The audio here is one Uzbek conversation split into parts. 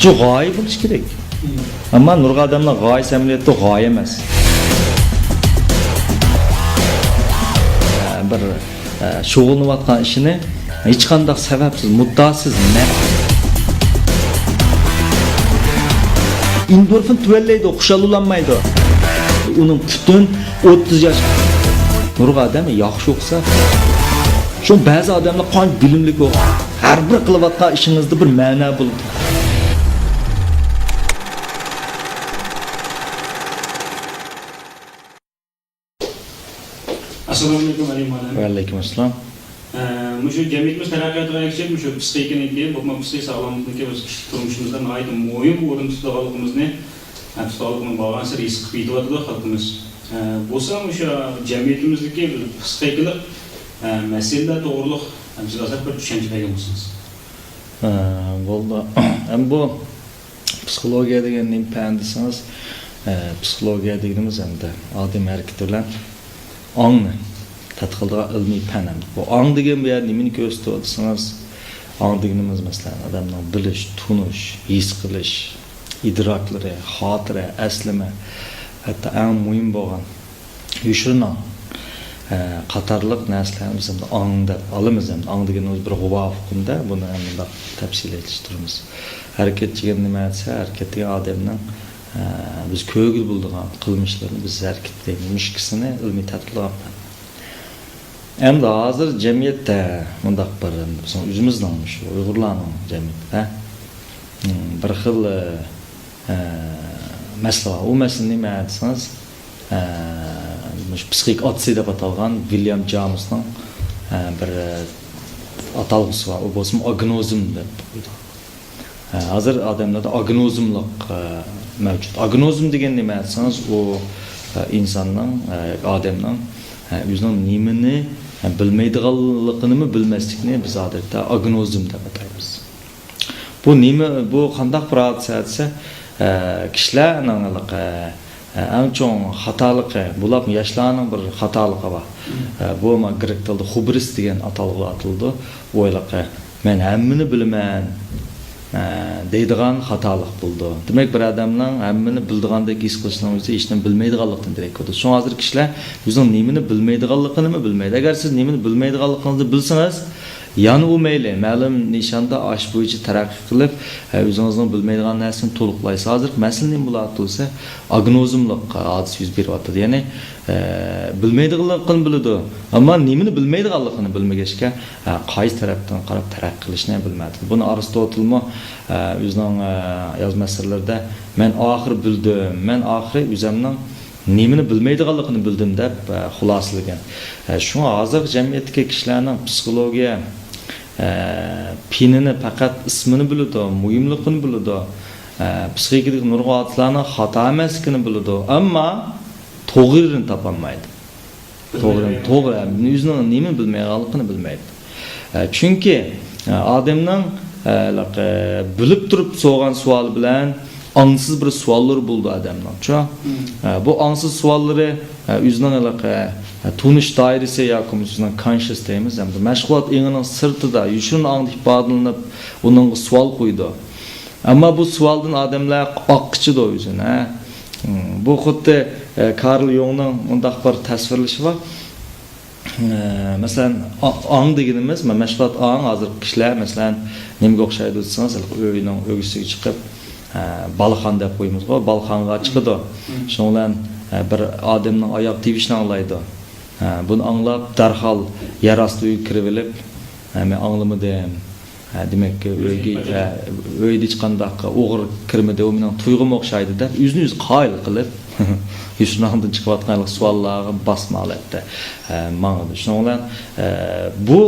Şu g'oya bo'lish kerak. Ammo nurg'a odamlar g'oya samolyotda g'oya emas. Bir shug'ullanayotgan ishini hech qanday sababsiz, muddasiz endorfin tuvallaydi, xushallanmaydi. Uning butun 30 yosh nurg'a odam yaxshi o'qsa, shu ba'zi odamlar qancha bilimli bo'lib, har bir qilayotgan ishingizda bir ma'no bo'ladi. Assalomu alaykum Ali Malan. Va alaykum assalom. Mushu jamiyatimiz taraqqiyotiga erishib, mushu psixikani, bu psixik sog'lomlikka biz turmushimizda nihoyat muhim o'rin tutganligimizni, tutganligimiz bo'lgan sir his qilib yetyapti xalqimiz. Bo'lsa mushu jamiyatimizdagi psixikalik masalalar to'g'riliq sizlar bir tushuncha bergan bo'lsangiz. Bo'ldi. Ham bu psixologiya degan nima pan desangiz, psixologiya deganimiz hamda odam harakati bilan ongni tadqiqotga ilmiy fan. Bu ong degan bu yer nimani ko'rsatadi desangiz, ong deganimiz masalan odamning bilish, tunish, his qilish, idroklari, xotira, aslama, hatto eng muhim bo'lgan yushurna qatorliq narsalarni biz ham ong deb olamiz. Ong deganimiz bir g'uva hukmda buni ham tafsil etishtiramiz. Harakat degan nima desa, harakat degan odamning biz ko'ngil bo'ldigan qilmishlarini biz harakat deymiz. Mushkisini ilmiy tadqiqot. Endi hozir jamiyatda mundaq bir o'zimizning shu Uyg'urlarning jamiyatda bir xil masala, u masala nima desangiz, psixik otsi deb atalgan William Jamesning bir atalg'usi bor. U bo'lsa agnozim deb qo'ydi. Hozir odamlarda agnozimlik mavjud. Agnozim degan nima desangiz, u insonning, odamning o'zining nimani bilmaydiganligini bilmaslikni biz odatda agnozim deb ataymiz. Bu nima, bu qanday protsess desa, kishilarning eng chong xatoligi, bular yoshlarning bir xatoligi bor. Bu grek tilida hubris degan atalg'i atildi. O'ylaqa men hammani bilaman deydigan xatolik bo'ldi. Demak, bir odamning hammani bildigandek his qilishning o'zi hech nima bilmaydiganlikdan darak bo'ldi. Shu hozir kishilar o'zining nimani bilmaydiganligini bilmaydi. Agar siz nimani bilmaydiganligingizni bilsangiz, yana u mayli, ma'lum nishonda ash bo'yicha taraqqiy qilib, o'zingizning bilmaydigan narsani to'liqlaysiz. Hozir masala nima bo'ladi bo'lsa, agnozimlik hodisa yuz beryapti. Ya'ni bilmaydiganligini biladi, ammo nimani bilmaydiganligini bilmagachga qaysi tarafdan qarab taraqqiy qilishni bilmaydi. Buni Aristotelmi o'zining yozmalarida men oxir bildim, men oxiri o'zimning nimani bilmaydiganligini bildim deb xulosalagan. Shu hozir jamiyatdagi kishilarning psixologiya pinini faqat ismini biladi, muhimligini biladi, psixik nurg'atlarning xato emasligini biladi, ammo to'g'rini topolmaydi. To'g'ri, o'zining nimani bilmaydiganligini bilmaydi. Chunki odamning bilib turib so'rgan savol bilan ongsiz bir savollar bo'ldi odamning. Bu ongsiz savollari o'zining tunish doirasi yoki o'zining conscious deymiz, hamda mashg'ulot engining sirtida yushurni ongni ifodalanib, uningga savol qo'ydi. Ammo bu savoldan odamlar oqqichidi o'zini. Bu xuddi Karl Jungning undaq bir tasvirlashi bor. Masalan, ong deganimiz, mashg'ulot ong hozir kishilar masalan nimaga o'xshaydi desangiz, uyning o'g'isiga chiqib balxon deb qo'yamiz. Balxonga chiqadi. Shundan bir odamning oyoq tevishini anglaydi. Buni anglab darhol yer ostiga kirib olib, men anglamadim. Demak, uyda hech qanday o'g'ir kirmadi, u mening tuyg'um o'xshaydi deb o'zini-o'zi qoyil qilib, yushundan chiqayotgan savollarga basmalatdi. Ma'noda. Shundan bu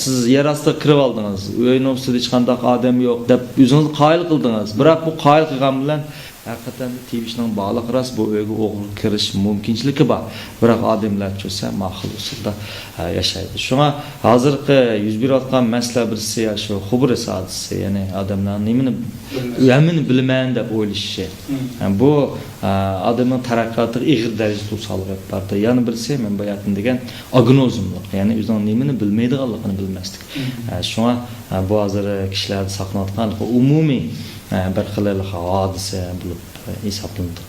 siz yer ostiga kirib oldingiz, uyning ustida hech qanday odam yo'q deb o'zingizni qoyil qildingiz. Biroq bu qoyil qilgan bilan hakikaten TV'nin bağlı kıras bu öge oğul kiriş mümkünçülüğü var. Bırak adamlar çözse mahul usulda yaşaydı. Şuna hazırki 101 atkan mesele birisi ya şu hubur sadisi yani adamların emin bilmeyen de o işi. Yani bu adamın tarakkatı iğir derece tutsalık yapardı. Yani birisi ben bayatın degen agnozumluk. Yani yüzden nemini bilmeydi Allah'ını bilmezdik. Şuna bu hazır kişilerde saklanatkan umumi bir xilal hadise bulup hesaplandı.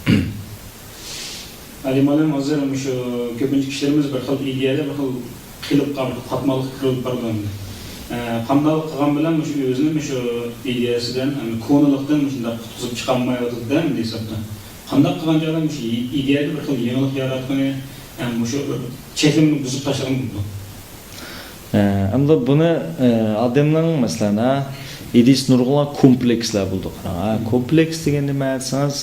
Ali malum hazır şu köpüncü kişilerimiz bir xil ideyalar bir xil qilib qatmalık qilib pardon. Qandal qilgan bilan şu özünün şu ideyasidan, konulikdan shunda qutuzib chiqolmayotdi-da desapda. Qandaq qilgan joyda şu ideyada bir xil yangilik yaratgani, şu cheklimni buzib tashlagan bo'ldi. Endi buni adamning masalan idis nurg'ula komplekslar bo'ldi. Kompleks degan nima aytsangiz,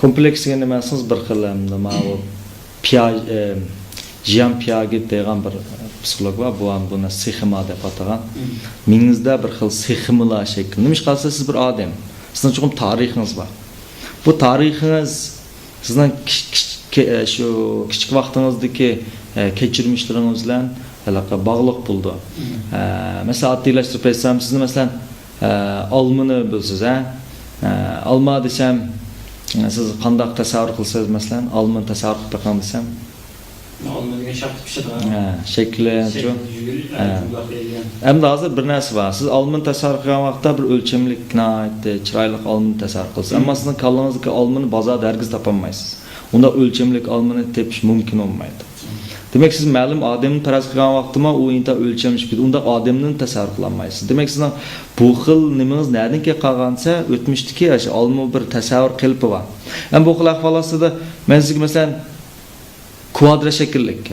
kompleks degan nima aytsangiz bir xil nima u Jean Piaget degan bir psixolog var. Bu ham buni sexima deb atagan. Mingizda bir xil seximilar shekli. Nima ish qilsa siz bir odam. Sizning chuqur tarixingiz bor. Bu tarixingiz sizning şu kichik vaqtingizdagi kechirmishlaringiz bilan aloqa bog'liq bo'ldi. Masalan, oddiylashtirib aytsam, sizni masalan olmani bilsiz, olma desam, siz qanday tasavvur qilsangiz, masalan, olmani tasavvur qilib baqam desam, olma degan shakl pishadi. Shakli shu. Endi hozir bir narsa bor. Siz olmani tasavvur qilgan vaqtda bir o'lchamlik, chiroyli olmani tasavvur qilsangiz, ammo sizning qalbingizdagi olmani bozorda hargiz topolmaysiz. Unda o'lchamlik olmani tepish mumkin bo'lmaydi. Demek siz ma'lum odamni taraz qilgan vaqtda u inta o'lchamish ketdi. Unda odamni tasavvur qilolmaysiz. Demak sizning bu xil nimangiz nerdan kelib qolgansa, o'tmishdagi o'sha olma bir tasavvur qilib bor. Ham bu xil ahvollarda men sizga masalan kvadrat shakllik,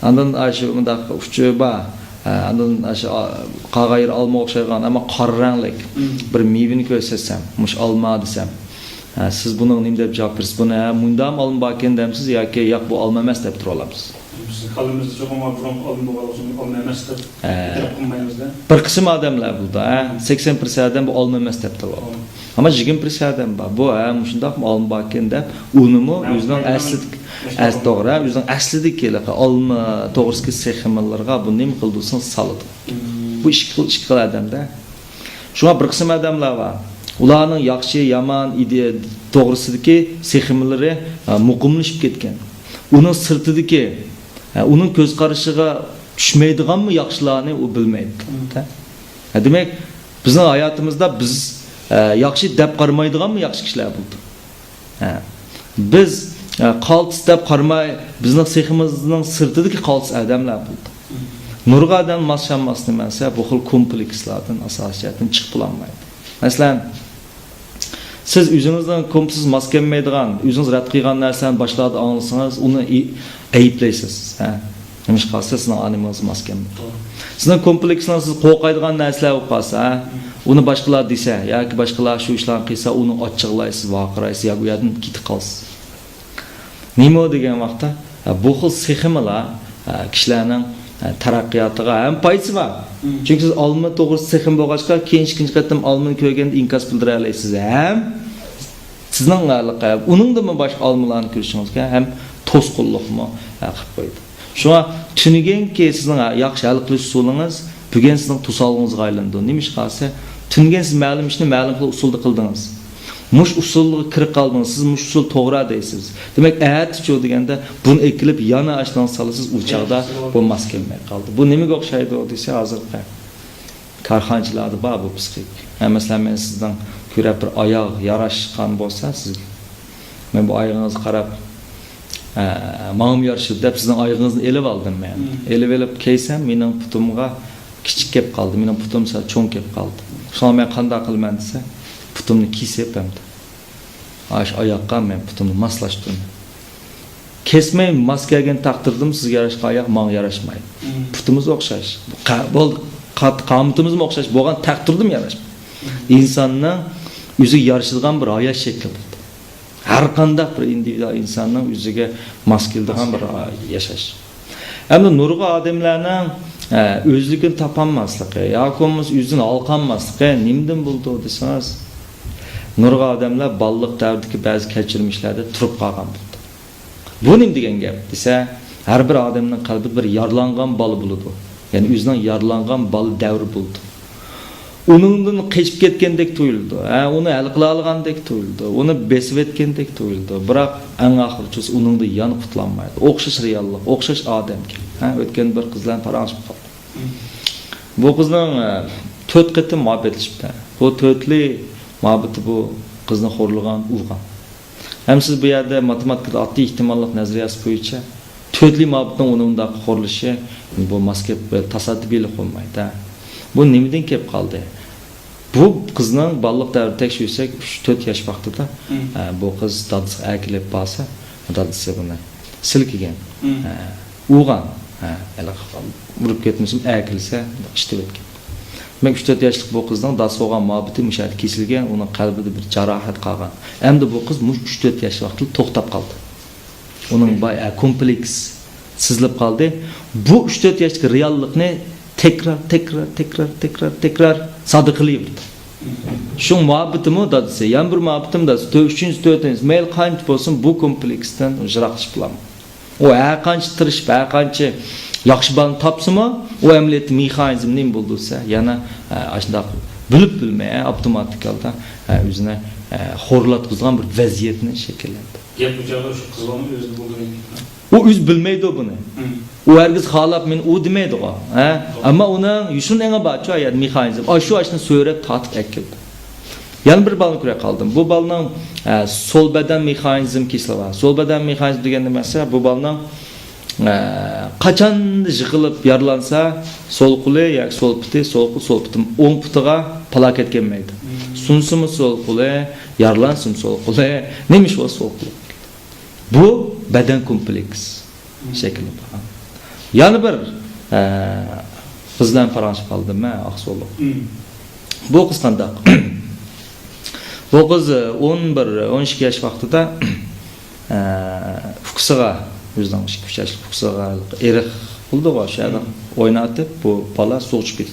andan shu undaq uchi bor. Andan shu qag'ayir olma o'xshagan, ammo qora ranglik bir mevani ko'rsatsam, mush olma desam, siz buning nima deb javob berasiz? Buni mundam olma bor ekan demsiz yoki yo'q bu olma emas deb tura olasiz? Qalbimizda cho'qim olma bo'lgan olma emas deb qilmaymiz-da. Bir qism odamlar bo'ldi, 80% odam bu olma emas deb turadi. Ammo 20% odam bor. Bu shundoq olma bor ekan deb unimi o'zining to'g'ri, o'zining aslidagi olma to'g'risidagi seximlarga bu nima qildisan soladi. Bu ikki xil odamda. Shunga bir qism odamlar bor. Ularning yaxshi, yomon ideya to'g'risidagi seximlari muqimlashib ketgan. Uning sirtidagi, uning ko'z qarashiga tushmaydiganmi yaxshilarni u bilmaydi. Demak, bizning hayotimizda biz yaxshi deb qaramaydiganmi yaxshi kishilar bo'ldi. Biz qaltis deb qaramay, bizning seximizning sirtidagi qaltis odamlar bo'ldi. Nurga odam mashamasni mensa bu xil komplekslardan asosiyatdan chiqib bo'lmaydi. Masalan, siz o'zingizdan kompleks mos kelmaydigan, o'zingiz rad qilgan narsani boshqalarga anglasangiz, uni ayiblaysiz. Nima ish qilsa sizning animingiz mos kelmaydi. Sizning kompleksdan siz qo'rqadigan narsalar bo'lib qolsa, uni boshqalar desa yoki boshqalar shu ishlarni qilsa, uni ochiqlaysiz, vaqiraysiz yoki u yerdan ketib qolasiz. Nima degan vaqtda bu xil seximilar kishilarning taraqqiyotiga ham foydasi bor. Chunki siz olma to'g'risida sexim bo'lg'achqa, ikkinchi qatam olmani ko'rganda inkas bildira olasiz. Ham sizning uningdimi boshqa olmalarni ko'rishingizga ham to'sqinlikmi qilib qo'ydi. Shuna tushunganki sizning yaxshi hal qilish usulingiz bugun sizning to'solingizga aylandi. Nima ish qilsa, tushungan siz ma'lum ishni ma'lum qilib usulda qildingiz. Mush usulga kirib qoldingiz. Siz mush usul to'g'ri deysiz. Demak, aytchu deganda buni ekilib yana ashdan solasiz u chaqda bu mas kelmay qoldi. Bu nimaga o'xshaydi desa, hozirda korxonchilarda bor bu psixik. Masalan, men sizdan ko'rib bir oyoq yarashgan bo'lsa, sizga men bu oyog'ingizni qarab ma'lum yarashib deb sizning oyog'ingizni elib oldim men. Elib keysam, mening putumga kichik kelib qoldi. Mening putum sal cho'ng kelib qoldi. Shuni men qanday qilman desa, putumni kesib hamda. Oyoqqa men putumni moslashdim. Kesmay mos kelgan taqdirdim sizga yarashgan oyoq menga yarashmaydi. Putimiz o'xshash. Bo'ldi. Qomatimiz o'xshash bo'lgan taqdirdim yarashmaydi. İnsanning o'ziga yarashadigan bir hayot shakli bo'ldi. Har qanday bir individual insonning o'ziga mos keladigan bir yashash. Endi nurg'a odamlarning özlükün tapanmaslığı, yakomuz yüzün alkanmaslığı, nimden buldu deseniz, nurga adamlar ballık davrdaki bazı keçirmişlerde turup kalgan buldu. Bu nim degen gap dese, her bir adamın kalbi bir yarlangan balı buludu. Yani yüzünden yarlangan balı devri buldu. Onundan keçip ketkendek tuyuldu. Onu el kıla algandek tuyuldu. Onu besip etkendek tuyuldu. Bırak en ahırçısı onundan yanı kutlanmaydı. Okşaş reallık, okşaş adam ki. Ötken bir kızla paranışıp kaldı. Bu kızdan 4 qetim muhabbetleşipti. Bu 4'li muhabbeti bu kızdan horluğan, ulğan. Hem siz bu yerde matematikada atlı ihtimallık nazariyası boyunca 4'li muhabbetin onundaki horluşı bu maske tasadübiyle olmaydı. Bu nimeden kep kaldı? Bu kızın ballık davri tekşirsek 3-4 yaş vaxtida bu kız dadısı akilip basa, dadısı buna silkigen, uğan, vurup ketmişim akilse iştib etken. Ben 3-4 yaşlık bu kızdan dadısı oğan muhabbeti müşahit kesilgen, onun kalbide bir carahat kalgan. Hem de bu kız 3-4 yaş vaxtida toxtab kaldı. Onun bayağı kompleks sızılıp kaldı. Bu 3-4 yaşlık reallık ne? Tekrar sadıkılıydı. Şu muhabbetimi da dese, yan bir muhabbetim da 3. 4. mail kanç olsun bu kompleksten jıraqışıp bulam. O kanç tırışıp, kanç yaxşı balını tapsımı, o emniyeti mexanizm neyim bulduysa, yana aşında bilip bilmeye, otomatik alda yüzüne horlatkızgan bir vaziyetini şekillendi. Gap bu jagda şu kız balını özünü buldu. O üz bilmeydi o bunu. O herkes halap men o demeydi o. Ama onun yuşun enge baçı ayad mexanizm. Aşı aşını söylep tatip ekildi. Yani bir balını küre kaldım. Bu balının sol beden mexanizm kesili var. Sol beden mexanizm degende mesela bu balının kaçan jıkılıp yarlansa sol kulu ya sol piti, sol kulu sol pitim 10 pitiga palak etkenmeydi. Sunsumu sol kulu, yarlansın sol kulu. Neymiş o sol kulu? Bu beden kompleks şekilde. Yani bir kızdan paranışıp kaldım ben Aksoluk. Bu kız kandak. Bu kız 11-12 yaş vaxtida Fukusaga, yüzden 12 yaşlı Fukusaga erik buldu o aşağıda oynatıp bu bala soğuçup gitti.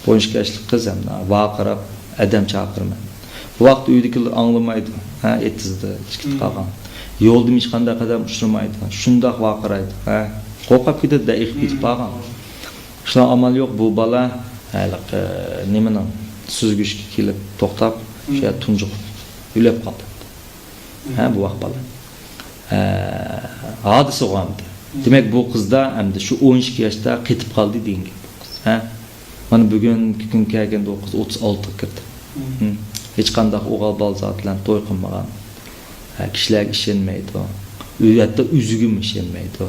Bu 12 yaşlı kız hem vaqırap adam çağırma. Bu vaxt uydakiler anlamaydı. Etizdi, çıkıp kalgan. Yolda hiç qanday qadam uçurmaydı. Şundaq vaqıraydı. Qo'rqib ketdi, daqiq ketib qolgan. Shuning amal yo'q bu bola nimani suzgishga kelib to'xtab, o'sha tunjuq yulab qoldi. Bu vaqt bola. Hodisa bo'ldi. Demak bu qizda hamda shu 12 yoshda ketib qoldi degan gap. Mana bugungi kun kelganda o qiz 36 kirdi. Hech qanday o'g'il bola bilan to'y qilmagan. Kişiler işenmeydi o. Hatta üzgün işenmeydi o.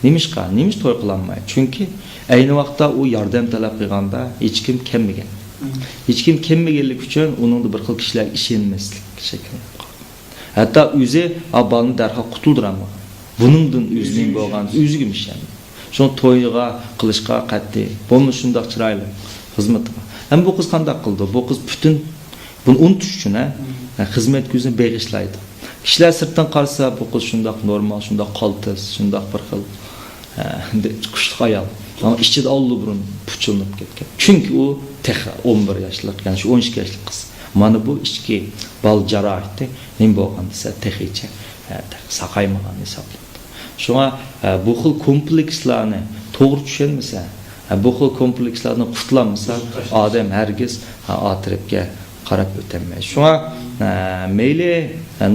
Neymiş toy kılanmaydı? Çünkü aynı vakta o yardım talep kılganda hiç kim kemmegen. Hiç kim kemmegenlik için onun da bir kıl kişiler işenmezlik şeklinde. Hatta üzü abalını derhal kutuldurama. Bunun üzgün bolgan, üzgün işenmeydi. Şunu toyga, kılışka qatti. Bunun şundaq çıraylı hizmet var. Hem bu kız qanday qıldı? Bu kız bütün bunu unutish uchun xizmat ko'zini beg'ishlaydi. Kishilar sirtdan qarasa bu qiz shundoq normal, shundoq qaltis, shundoq bir xil qushliq ayol. Ama ichida oldi burun puchilib ketgan. Chunki u tekrar 11 yoshlik, ya'ni shu 12 yoshlik qiz. Mana bu ichki bal jarohati nima bo'lgan desa texicha saqaymagan hisoblanadi. Shunga bu xil komplekslarni to'g'ri tushunmasa, bu xil komplekslarni qutlanmasa, odam hargiz atrofga qarab o'tolmaydi. Shunga meyli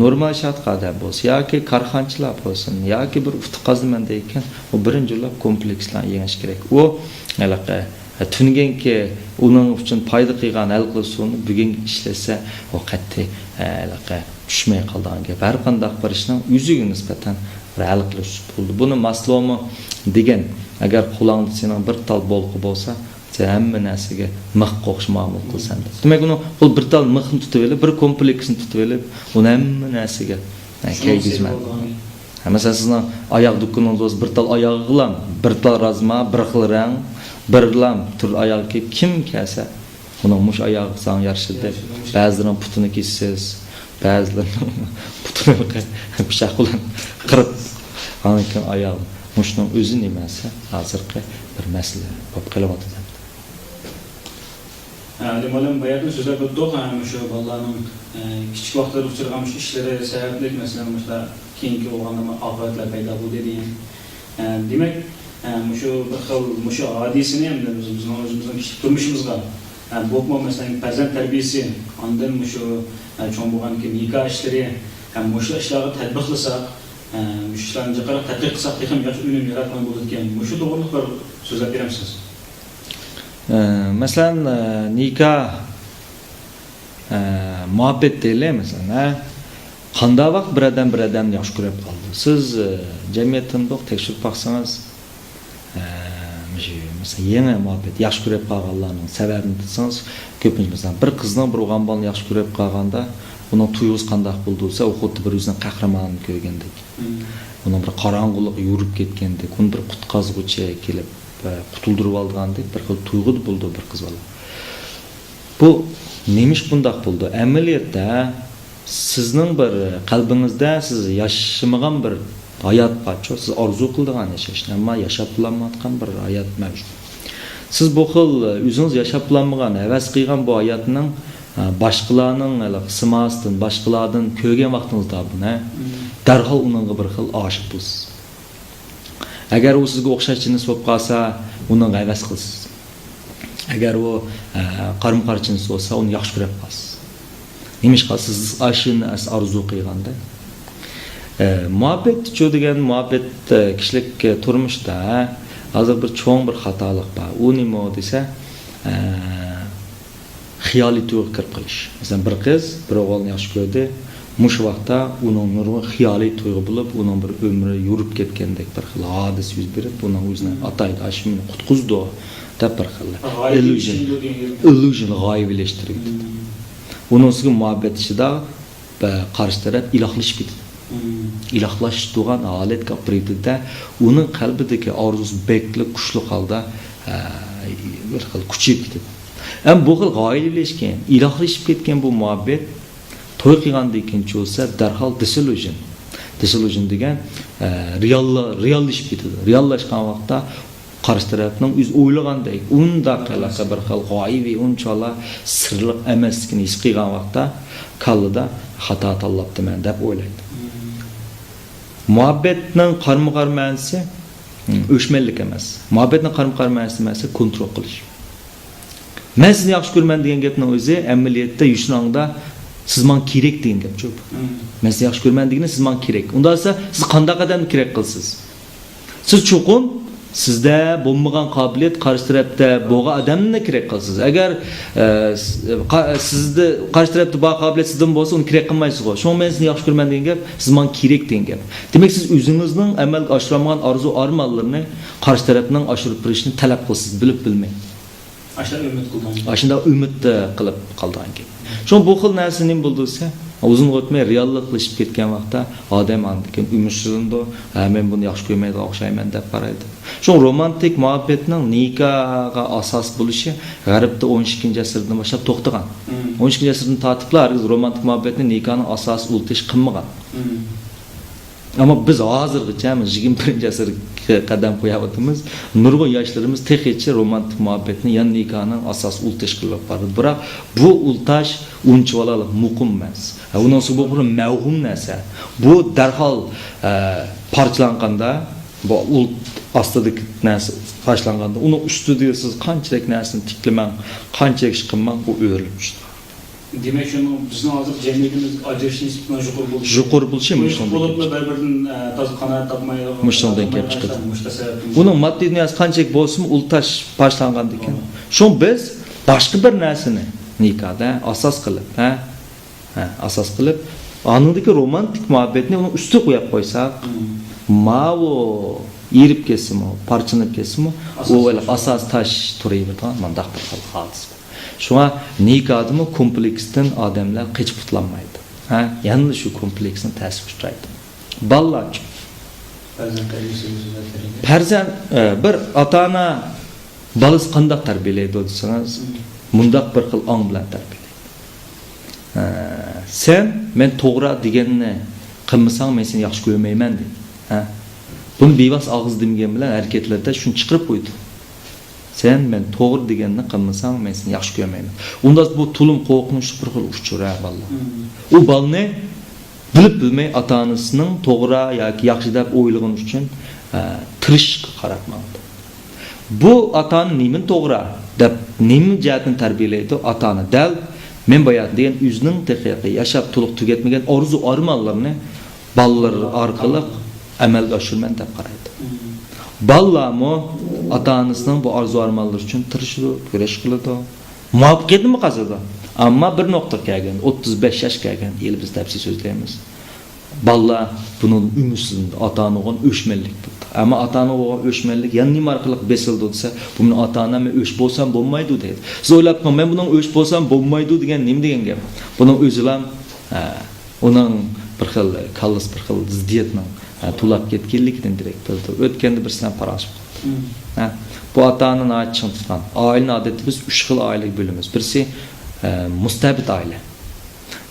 normal shart qadam bo'lsa yoki karxanchilar bo'lsin yoki bir ufq qaziman deykan, u birinchi yo'lab komplekslarni yengish kerak. U tunganki uning uchun foyda qilgan hal qilishni bugun ishlasa, u qat'iy tushmay qolgan gap. Har qanday bir ishning o'ziga nisbatan hal qilish bo'ldi. Buni Maslomi degan, agar qo'lingda sening bir tal bolqi bo'lsa, hamma narsaga mix qo'qish ma'mul qilsan. Demak, uni qo'l bir tal mixni tutib olib, bir kompleksni tutib olib, uni hamma narsaga kaygizman. Masalan, sizning oyoq do'koningiz bir tal oyog'i qilam, bir tal razma, bir xil rang, bir lam tur oyoq kiyib kim kelsa, uning mush oyog'i san yarashadi. Ba'zidan putini kessiz, ba'zidan putini pichoq bilan qirib, anikin oyog'i Muşunun özü nimasi hozirgi bir masala bo'lib qelyapti. Deməli, bayaqdan sözlər qıldıq, şu ballarının kiçik vaxtları uçurğamış işləri səbəblik, məsələn, keyinki olğanda afətlər payda bu dediyin. Demək, şu hadisini hem de özümüzün kiçik durmuşumuzda, bokma məsələn, pərzənd tərbiyesi, ondan şu çoğun boğan ki, nikah işləri, şu işləri tətbiqlısaq, şu işlərini cəqaraq tətbiq qısaq, texim yaxşı ünüm yaratman bulurken, şu doğruluq var sözlər verəmsiniz. Mesela nikah muhabbet değil mesela. Qanday vaqt bir odam yaxshi ko'rib qoldi. Siz jamiyatdan tekshirib baksanız, mesela yeni muhabbet yaxshi ko'rib qolganlarning sababini tutsanız, ko'pincha mesela bir qizning bir o'g'on bolani yaxshi ko'rib qolganda, uning tuyusi qanday bo'lsa, u xuddi bir o'zining qahramonini ko'rgandek. Uning bir qorong'ulik yurib ketgandek, uni bir qutqazg'uchi kelib qutuldirib olgandek bir xil tuyg'u bo'ldi bir qiz bola. Bu nemish bundaq bo'ldi? Amaliyotda sizning bir qalbingizda siz yashamagan bir hayot bor, siz orzu qildigan yashashni, ammo yashab bo'lmayotgan bir hayot mavjud. Siz bu xil o'zingiz yashab bo'lmagan, havas qilgan bu hayotning boshqalarning simasdan, boshqalardan ko'rgan vaqtingizda buni darhol uningga bir xil oshiq bo'lasiz. Agar u sizga o'xshash jins bo'lib qolsa, uni havas qilasiz. Agar u qarim-qarchins bo'lsa, uni yaxshi ko'rib qolasiz. Nimishqa siz ashini orzu qilganda. Muhabbet cho degan muhabbet kishilik turmushda hozir bir cho'ng bir xatolik bor. U nima desa, xiyoliy tuyg'u kirib qilish. Masalan, bir qiz bir o'g'ilni yaxshi ko'rdi. Mush vaqtda uning nurg'un xiyoliy tuyg'u bo'lib, uning bir umri yurib ketgandek bir xil hodisa yuz berib, uning o'zini ataydi, ashimni qutqizdi deb bir xil illusion g'oyiblashtirdi. Uning ustiga muhabbet ishida qarshi taraf ilohlashib ketdi. Ilohlashtirgan holatga kirdi-da, uning qalbidagi orzusi bekli kuchli holda bir xil kuchayib ketdi. Ham bu xil g'oyiblashgan, ilohlashib ketgan bu muhabbet to'y qilgandan keyin bo'lsa darhol disillusion degan reallashib ketadi. Reallashgan vaqtda qarshi tarafning o'z o'ylagandek unda qalaqa bir xil g'oyibiy unchalar sirli emasligini his qilgan vaqtda kallada xato tanlabdiman deb o'ylaydi. Muhabbetning qarama-qarshi ma'nosi o'chmanlik emas. Muhabbetning qarama-qarshi ma'nosi kontrol qilish. Men sizni yaxshi ko'raman degan gapning o'zi amaliyotda yushnongda siz men kerak degan gap cho'p. Men sizni yaxshi ko'raman degani siz men kerak. Unda esa siz qanday odamni kerak qilsiz? Siz cho'qim sizda bo'lmagan qobiliyat qarshi tarafda bo'lgan odamni kerak qilsiz. Agar sizni qarshi tarafda bor qobiliyat sizdan bo'lsa, uni kerak qilmaysiz. Shu men sizni yaxshi ko'raman degan gap siz men kerak degan gap. Demak siz o'zingizning amalga oshirolmagan orzu armonlarini qarshi tarafning oshirib berishini talab qilsiz, bilib bilmay. Ashunda umid qilib qolgan gap. Shu bu xil narsa nima bo'ldisa, uzun o'tmay reallashib ketgan vaqtda odam andikin umidsizlandi, men buni yaxshi ko'rmaydigan o'xshayman deb qaraydi. Shu romantik muhabbetning nikohga asos bo'lishi G'arbda 12-asrdan boshlab to'xtagan. 12-asrdan tortiblar romantik muhabbetni nikohning asosi ultish qilmagan. Ama biz hozirgacha 21-asrga qadam qo'yapmiz. Nurg'un yoshlarimiz texnicha romantik muhabbetni, ya'ni nikohning asos ultish qilib boradi. Biroq bu ultash unchalik muqim emas. Undan so'ng bu mavhum narsa. Bu darhol parchalanganda, bu ult ostidagi narsa parchalanganda, uni ustida siz qanchalik narsani tiklamang, qanchalik ish qilmang, bu o'rilib tushadi. Demek şunu bizim hazır cemiyetimiz acışı nisbetine juqur bo'lishi mumkin. Bo'libmi bir-biridan toza qanoat topmay mushtondan kelib chiqadi. Buning moddiy dunyasi qanchalik bo'lsin, ultash boshlangan ekan. Shu biz boshqa bir narsani nikohda asos qilib, anındaki romantik muhabbetni uni ustiga qo'yib qo'ysak, mavo erib kesimi, parchanib kesimi, u asos tash turayvergan mandaq bir xil hodisa. Şuna nikohdimi kompleksdan odamlar qechib qutlanmaydi. Ya'ni shu kompleksni ta'sir uchraydi. Bolalar farzand bir ota-ona bolasi qanday tarbiyalaydi desangiz, mundaq bir xil ong bilan tarbiyalaydi. Sen men to'g'ri deganni qilmasang, men seni yaxshi ko'rmayman deydi. Bunu bevas ağız demegen bilen hareketlerde şunu çıkırıp koydu. Sen men toğru degenini qilmasang men seni yaxshi ko'rmayman. Unda bu tulum qo'rqinchli bir xil uchur balla. U balni bilib bilmay ota-onasining to'g'ri yoki yaxshi deb o'ylagan uchun tirish qaratmoqda. Bu ota-ona nimin to'g'ri deb nima jihatni tarbiyalaydi? Ota-ona dal men bayat degan o'zining haqiqiy yashab to'liq tugatmagan orzu armonlarini balalar orqali amalga oshirman deb qaraydi. Ballarmi ota-onasining bu arzu armonlari uchun tirishadi, kurash qiladi. Muvaffaqiyatni qazadi. Ammo bir nuqtaga kelgan, 35 yoshga kelgan, biz tafsir so'zlaymiz. Ballar bunun ümidsizliğinde ata-onaga o'shmanlik bo'ldi. Ammo ata-onaga o'shmanlik yana nima orqali besildi desa, buni ota-onam o'sh bo'lsam bo'lmaydi deydi. Siz o'ylab qo'ying, men buning o'sh bo'lsam bo'lmaydi degan nima degan gap? Buning o'zi ham uning bir xil kallas bir xil ziddiyatni tulab ketganligidan direkt bildi. O'tganda bir sizdan parashib qoldi. Bu ota-onani aytishini tutgan. Oilani odatda biz 3 xil oila bo'lamiz. Birisi mustabid oila.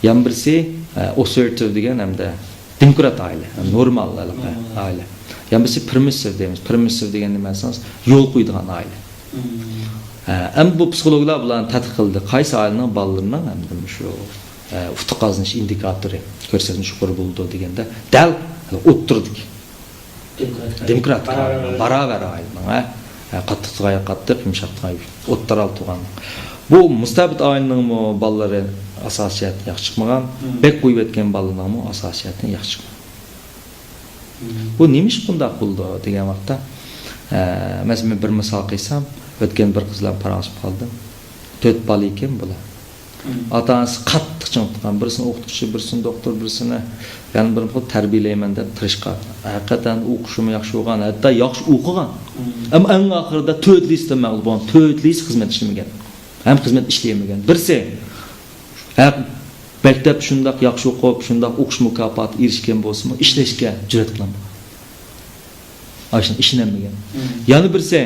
Yan birisi assertive degan hamda demokrat aile, normal aile. Yani birisi permissive deymiz. Permissive degan nima desangiz, yo'l qo'ydigan aile. Ham bu psixologlar bilan tadqiq qildi. Qaysi ailening bolalarining hamda shu ufq qazinish indikatori ko'rsatilishi yuqori bo'ldi deganda dal o'ttirdik. Demokrat baravar ailening, qattiqga qattiq, yumshoqqa o'ttiral turgan. Bu mustabid ailening bolalari asosiyat yaxshi chiqmagan, bek qo'yib etgan balalarning asosiyatini yaxshi chiqmagan. Bu nima ish bunday bo'ldi degan vaqtda, masalan bir misol qilsam, o'tgan bir qizlar parashib qoldim. 4 bola ekan bular. Ota-onasi qattiq chiqgan, birisini o'qituvchi, birisini doktor, birisini yana bir xil tarbiyalayman deb tirishgan. Haqiqatan o'qishimi yaxshi bo'lgan, hatto yaxshi o'qigan. Ammo eng oxirida 4 lista mag'lub bo'lgan, 4 lista xizmat ishlamagan. Ham xizmat ishlaymagan. Birisi maktab shundoq yaxshi o'qib, shundoq o'qish mukofoti erishgan bo'lsa-mu, ishlashga jur'at qilmagan. Ashun ishlamagan. Yana birisi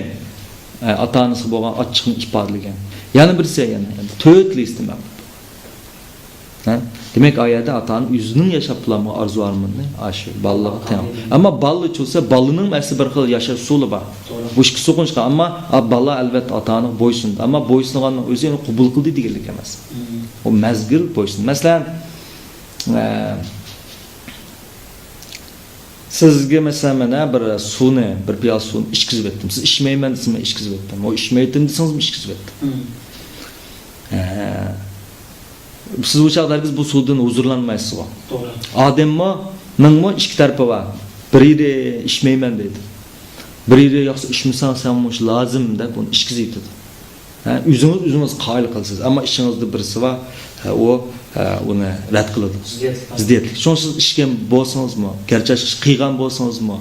ota-onasi bo'lgan ochiqni ifodalagan. Yana birisi yana 4 lista mag'lub. Demek ayada atan yüzünün yaşap planı arzu armını aşı ballı tam. Ama ballı çolsa ballının mesli bir xil yaşar sulu var. Bu işki sokunçka ama balla elbette atanın boysun. Ama boysunluğanın özünü kubul kıldı diyelik emez. O mezgil boysun. Mesela sizge mesela mene bir suni, bir piyal suni işkizib ettim. Siz içmeymen desem işkizib ettim. O içmeydim deseniz mi işkizib ettim? Siz bu çağlarınız bu sudan huzurlanmayısınız. Doğru. Adem'in iki tarafı var. Biri içmeymen dedi. Biri yoksa içmişsen sen bu lazım da bunu işkiz etdi. Üzünüz qayıl kılsınız. Ama işinizde birisi var. O onu rədd qılır. Ziddiyetlik. Şonsuz işken bolsanız mı? Gerçek iş qıyğan bolsanız mı?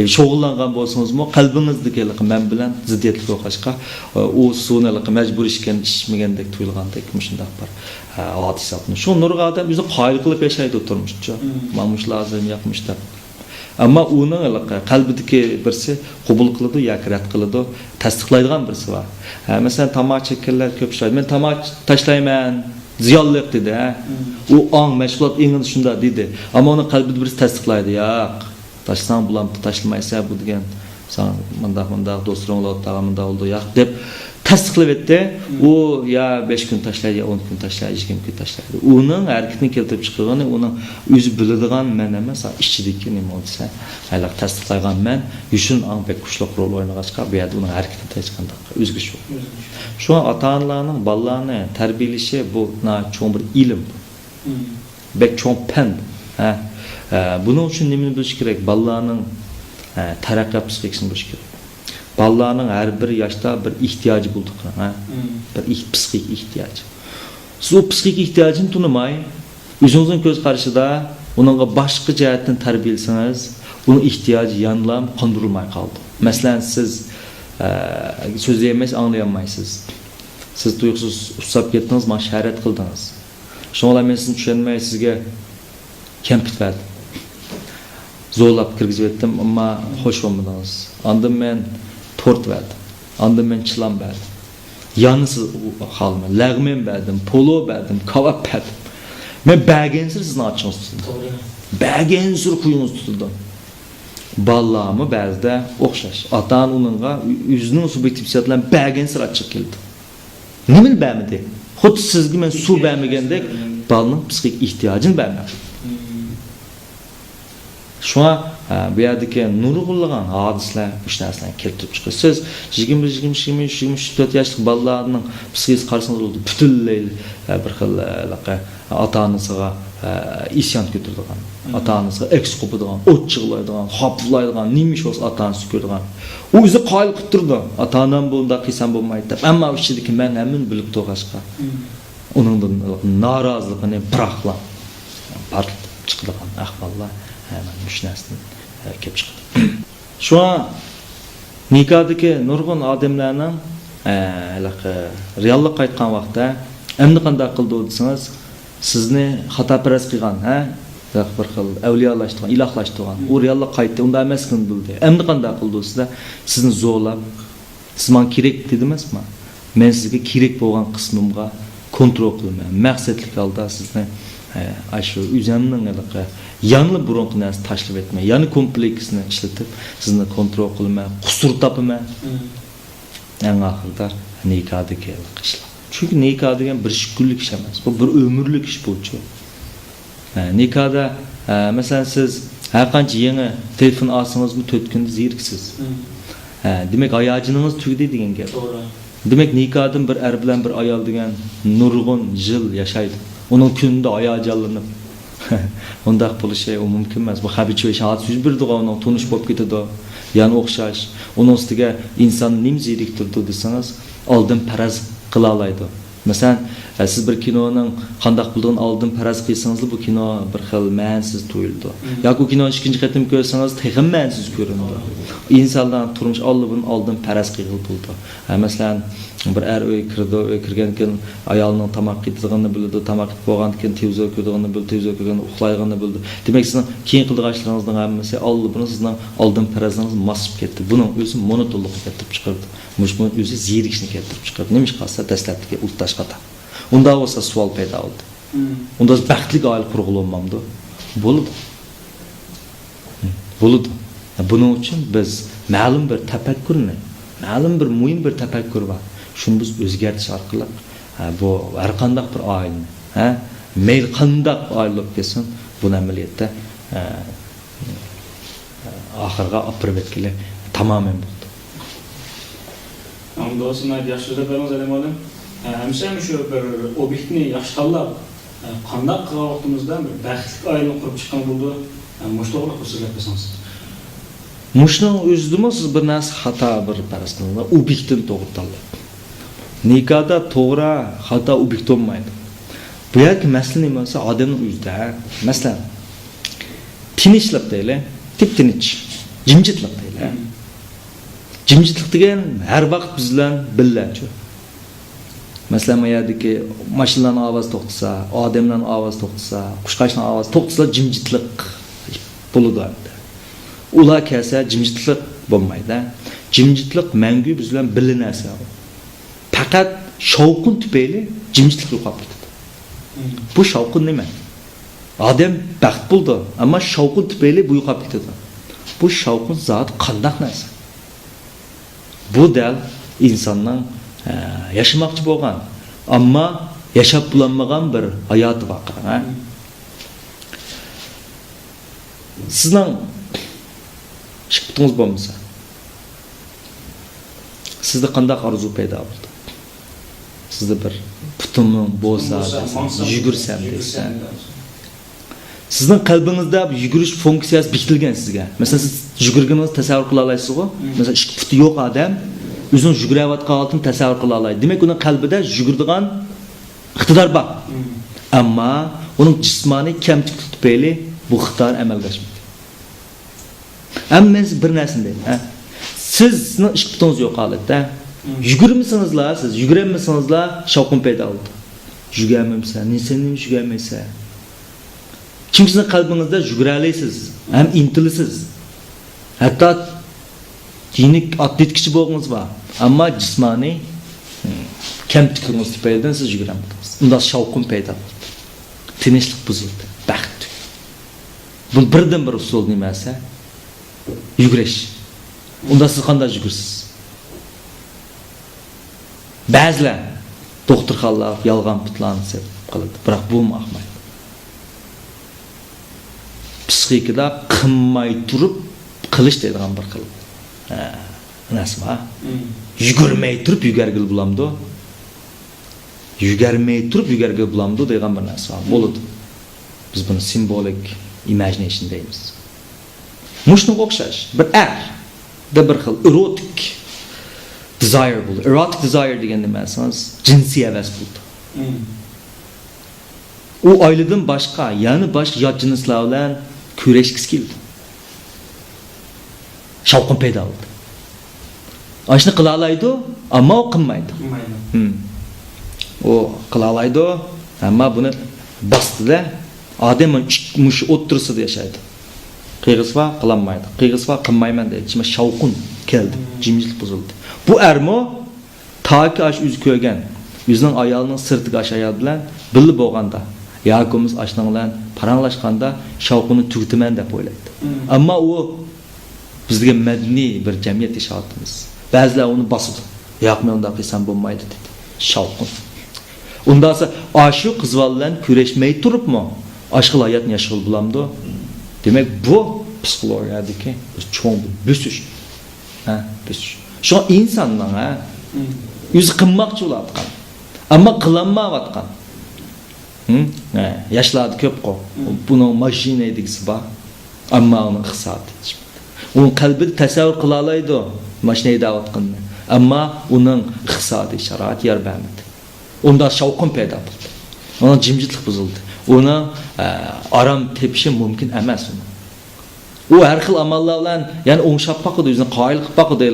Şoğullanğan bolsanız mı? Qalbinizde men bilen ziddiyetlik oqaşqa o sunalık mecbur işken içmegendek tuyulgandek müşündaq var. Hadisatını. Şu nurga adam yüzü qayıl qılıp yaşaydı oturmuşça. Mamuş lazım yapmış da. Ama onun qalbideki birisi qubul qılıdı, yoki rədd qılıdı, tasdiqlaydigan birisi var. Mesela tamak çekerler köp şey. Men tamak taşlayman. Ziyallık dedi. O an meşgulat engin şunda dedi. Ama onun kalbide birisi tasdiqlaydı. Ya taşsan bulam taşlamaysa bu degen sen mındaq dostlarınla otağımında oldu ya deb tasdiqlab etdi. O ya 5 gün taşlaydı, ya 10 gün taşlaydı, 20 gün taşlaydı. Onun hareketini keltirip çıkırğanı, onun özü biladigan men emas, işçideki nima olsa, hala tasdiqlagan men, üçün an bek kuşluq rol oynagaçqa, bu yerdə onun hareketini taşqanda özgüç var. Şu an ata-analarning balalarni tarbiyalashi bu cho'ng bir ilm. Bek cho'ng pen. Buning uchun nimani bilish kerak? Balalarning taraqqiyot psixikasini bilish kerak. Balalarning har bir yoshda bir ehtiyoji bo'ldi. Bir psixik ehtiyoj. Siz o psixik ehtiyojini tunimay, o'zingizning ko'z qarashida uningga boshqa jihatdan tarbiyalasangiz, uning ehtiyoji yanlam qondirilmay qoldi. Masalan, siz sözleyemez, anlayamazsınız. Siz tuyuqsuz usab ketdiniz, bana şəhərət qıldınız. Şoňla men sizni düşenmey sizge kempit verdim. Zorlap kirgizib etdim, ama hoş olmadınız. Andım men tort verdim. Andım men çılan verdim. Yanısız halımı, lağmen verdim, polo verdim, kavap verdim. Men bəgensir sizin açınız tutuldu. Bəgensir kuyunuz tutuldu. Ballarımı bəzdə oxşaş. Atan onunla üzünün subyektiv hissiyatla bəgən sıra açıq geldi. Nimin bəmidi? Xud sizgi mən su bəmigəndək balının psixik ihtiyacını bəməm. Şu an bu yerdeki nurgulluğun hadisler, üç derslerden keltirip çıkıyor. Siz 23-24 yaşlık ballarının psikolojisi karşısında oldu. Bütünleyle bir xil ata-anasıga isyan götürdüğün, ata-anasıga eks kopuduğun, ot çıgılaydıgan, haplaydıgan, neymiş olsa ata-anası gördüğün. O yüzü qayıl kıttırdı. Ata-anam bunda kıysan bulmaydı da. Ama o işçideki ben emin bilip doğaşka. Onun narazılığını bırakla. Partıp çıkıdığın ahvallar. Hemen müşnəsini kep çıktı. Şu an nikahdaki nurgun adamlarının reallik qaytqan vaqtda emni qanday qildi desangiz, sizni xatoparast qilgan, bir xil avliyolaştirgan, ilohlaştirgan, u reallik qaytdi, unda emasligini bildi. Emni qanday qildi sizlar? Sizni zo'rlab, siz men kerak dedi emasmi? Men sizga kerak bo'lgan qismimga kontrol qilman. Maqsadlik holda sizni aşu üzəminin yanlı burunqı nəsi taşlıb etmə, yanı kompleksini işlətib, sizinlə kontrol qılmə, qusur tapımə. Ən axırda nikahadaki işlər. Çünki nikah degen bir günlük iş emas, bu bir ömürlük iş bu. Nikahda, məsələn siz hər qancha yeni telefon alsanız bu 4 gündə ziriksiz. Demək ayacınız tügdi degen gap. Demək nikahdan bir er bilan bir ayal degen nurgun yıl yaşaydı. Onun gününde ayağı canlanıp ondaq bu şey o mümkün emas. Bu habiçi ve şahat yüz bir doğan onun tunuş bop ketidi. Yani oxşaş. Onun üstüge insan nim ziriktirdi deseniz aldın paraz qila alaydı. Mesela siz bir kinonun qandaq bulduğun aldın paraz qilsanız bu kino bir xil ma'nsiz tuyuldu. Yoki o kinoni ikinci qatim ko'rsangiz texim ma'nsiz ko'rindi. İnsandan turmuş allıbın aldın paraz qilib buldu. Mesela bir er öy kirdi, öy kirgenken ayalının tamak qitdigini bildi, tamak qitib bo'lgandan televizor ko'rganini bildi, televizor ko'rgan uxlayganini bildi. Demek sizin keyin qildiqlaringizni hammasi allıbını sizin aldın parazınız masib ketdi. Bunun o'zi monotonlikni keltirib chiqardi. Bunun o'zi zerikishni keltirib chiqardi. Nemish qolsa dastlabki ultash qata. Unda olsa sual paydo oldu. Unda baxtli oila qurg'ulanmamdi. Bo'ldi. Bo'ldi. Bunun uchun biz ma'lum bir tafakkurni, ma'lum bir muhim bir tafakkur var. Şunu biz o'zgartirish orqali bu har qanday bir oilani, mayl qanday oila bo'lib kelsin, bu amaliyotda oxirga olib borib etkili tamoman bo'ldi. Hamdolsun yaxshi so'zlar bergansiz, Hemşem şu bir obyektini yaxshi tanlab, qanday qilgan vaqtimizda bir baxtli oilani qurib chiqqan bo'ldi. Mushtoqlik qilib bersangiz. Mushning o'zida siz bir narsa xato bir parastinda obyektni to'g'ri tanlab. Nikahda to'g'ri xato obyekt bo'lmaydi. Bu yerga masala nima bo'lsa odamning o'zida, masalan, tinchlik deylik, tinch, jimjitlik deylik. Jimjitlik degan har vaqt biz bilan birga. Mesela mayadaki maşinların avazı toxtasa, adamların avazı toxtasa, quşqaşların avazı toxtasa jimjitlik buludu. Ular kelsa jimjitlik bo'lmaydi. Jimjitlik mangu biz bilan birga narsa. Faqat shavqin tufayli jimjitlik yo'qolib ketadi. Bu shavqin nima? Odam baxt buldu, ammo shavqin tufayli bu yo'qolib ketadi. Bu shavqin zot qanday narsa? Bu dal insonning yaşamakçı bo'lgan, amma yaşab bulanmagan bir hayatı var. Sizning chiqdingiz bo'lmasa, sizda qanday arzu paydo bo'ldi? Sizda bir putumim bo'lsa, yugursam desa. Sizning qalbingizda yugurish funksiyasi bitilgan sizga. Masalan, siz yugurganingizni tasavvur qila olasizmi? Masalan, ikki puti yo'q odam o'zini yugurayotgan holatini tasavvur qila oladi. Demak, uning qalbida yuguradigan iqtidor bor. Ammo uning jismoniy kamchilik tufayli bu iqtidor amalga oshmaydi. Ammo bir narsani deyman, sizning ikki putingiz yo'q holatda yugurmisingizlar, siz yugurmasingizlar, shavqin paydo bo'ldi. Yugurmaysa, nima yugurmaysa? Chunki sizning qalbingizda yugura olasiz, ham intilasiz. Hatto dinik atletkichi bo'lgansiz bor, ammo jismoniy kamchiliginiz tufayli siz yuguramiz. Unda shavqin paydo bo'ldi. Tinchlik buzildi, baxt. Bu birdan bir usul nimasi? Yugurish. Unda siz qanday yugursiz? Ba'zilar doktorxonalar yolg'on putlarni deb qiladi, biroq bu maqmaydi. Psixikada qilmay turib qilish deydigan bir xil. Nasma? Yugurmay turib yugargil bulamdi. Yugarmay turib yugargil bulamdi degan bir narsa bo'ladi. Biz buni simbolik imagination deymiz. Mushunga o'xshash bir da bir xil erotic desire bo'ldi. Erotic desire deganda masalan jinsiy havas bo'ldi. U oiladan boshqa, ya'ni boshqa yot jinslar bilan kurashgisi keldi. Shavqin paydo bo'ldi. Ashni qila oladi, ammo u qilmaydi. O qila oladi, ammo buni bastida odam mush o'ttirsida yashaydi. Qiyg'isva qilmaydi. Qiyg'isva qilmayman deydi. Shima shavqin keldi, jimjilik buzildi. Bu ermo taki ash yüz ko'rgan, yüzning ayolining sirtiga ash ayol bilan birga bo'lganda, Yakomiz ashning bilan paranglashganda shavqini tug'timan deb o'ylaydi. Ammo u bizga madaniy bir jamiyat yashayapmiz. Ba'zilar uni bosadi. Yo'q, men unda qilsam bo'lmaydi dedi. Shavqin. Undasa ashu qizlar bilan kurashmay turibmi? Aşkıl hayatını yaşıl bulamdı. Demek bu psikolojidagi bir çoğun büsüş. Büsüş. Şu an insanlar yüz qilmoqchi bo'layotgan. Ammo qilinmayotgan. Yaşladı köp qo'y. Bunun mashina edisi bor. Ammo uni hisobi. Uning qalbi tasavvur qila oladi mashina edayotganini. Ammo uning hisobi sharoit yer bermadi. Unda shavqin paydo bo'ldi. Onun jimjitlik buzildi. Ona aram tepishi mumkin emas uni. U har xil amallar bilan, ya'ni o'ngshab boqadi, o'zini qoyil qilib boqadi,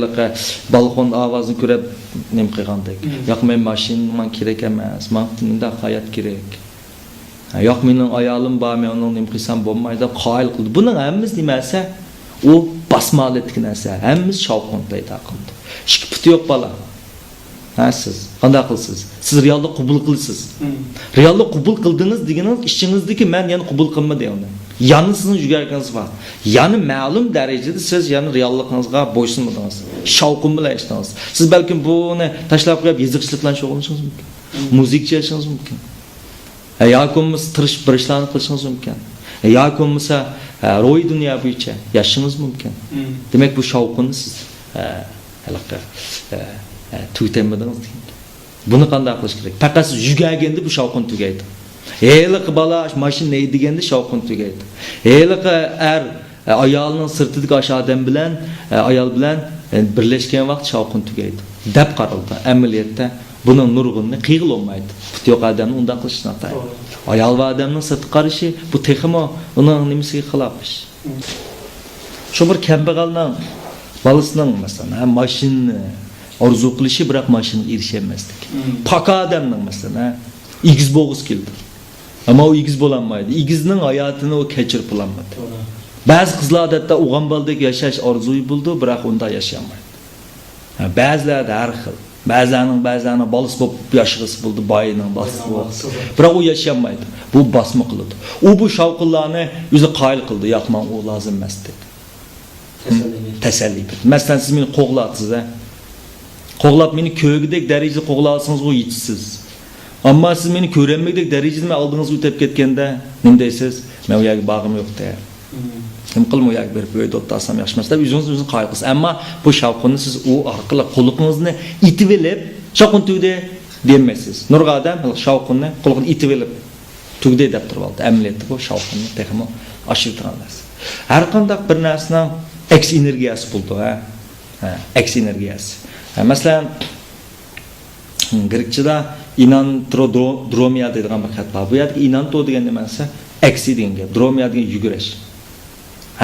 balqon ovozini ko'rib nim qilgandek. Yo'q, men mashinam kerak emas, men bunday hayot kerak. Yo'q, mening ayolim bor, men uni nim qilsam bo'lmaydi, qoyil qildi. Buning hammasi nimasi? U basmolatlik narsa. Hammasi shavqin paydo qildi. Ishki puti yo'q bola. Siz qanday qilsiz? Siz reallik qabul qilsiz. Reallik qabul qildingiz deganingiz ishingizdagi men yana qabul qilmadi uni. Yani sizin yugarganingiz bor. Yani ma'lum darajada siz yani realligingizga bo'ysunmadingiz. Shavqin bilan ishdingiz. Siz balkim buni tashlab qo'yib yiziqchilik bilan shug'ullanishingiz mumkin. Muzikcha yashingiz mumkin. Yoki bo'lmasa tirishib bir ishlarni qilishingiz mumkin. Yoki bo'lmasa ro'y dunyo bo'yicha yashingiz mumkin. Demak bu shavqinni siz tug'tamadingiz. Buni qanday qilish kerak? Faqat siz yugarganda bu shavqin tugaydi. Heliq bala mashina deganda shavqin tugaydi. Heliq ayolning sirtidagi ash odam bilan ayol bilan birlashgan vaqt shavqin tugaydi. Deb qaraldi. Amaliyotda buning nurg'unni qiyg'il olmaydi. Yo'q odamni unda qilishni ataydi. Ayol va odamning sirti qarishi bu texmo uning nimasiga xilof ish. Shu bir kambag'alning balasining masalan mashina orzu qilishi biroq mashinaga erishamaslik. Paka odamning masalan igiz bo'g'iz keldi. Ama o igiz bo'lanmaydi. Igizning hayotini o kechirib olmaydi. Ba'zi qizlar odatda o'g'an baldek yashash orzuyi bo'ldi, biroq unda yashamaydi. Ba'zilarda har xil. Ba'zlarning bolis bo'lib yashag'isi bo'ldi, boyining bosi bo'ldi. Biroq u yashamaydi. Bu bosma qiladi. U bu shavqinlarni o'zi qoyil qildi. Yo'q, men u lozim emas dedi. Tasalli. Masalan, siz meni qo'g'latsiz, qo'g'lab meni ko'gidek darajada qo'g'latsangiz u yetisiz. Amma siz meni ko'rolmaydik darajada oldingiz o'tib ketganda nima deysiz? Men u yerga bag'im yo'q der. Kim qilmoq yak berib uyda o'tirsam yaxshi emas deb o'zingizni qo'yasiz. Ammo bu shavqinni siz u orqali qo'lingizni itib olib, shavqin tugdi demaysiz. Nurg'a odam shavqinni qo'lini itib olib tugdi deb turib oldi. Amaliyotda bu shavqinni texmo oshirtiramiz. Har qanday bir narsaning X energiyasi bo'ldi, X energiyasi. Masalan, Grekchada inantrodromiya deydigan bir xat bor. Bu yerda inanto degan nimasi? Aksi degan gap. Dromiya degan yugurish.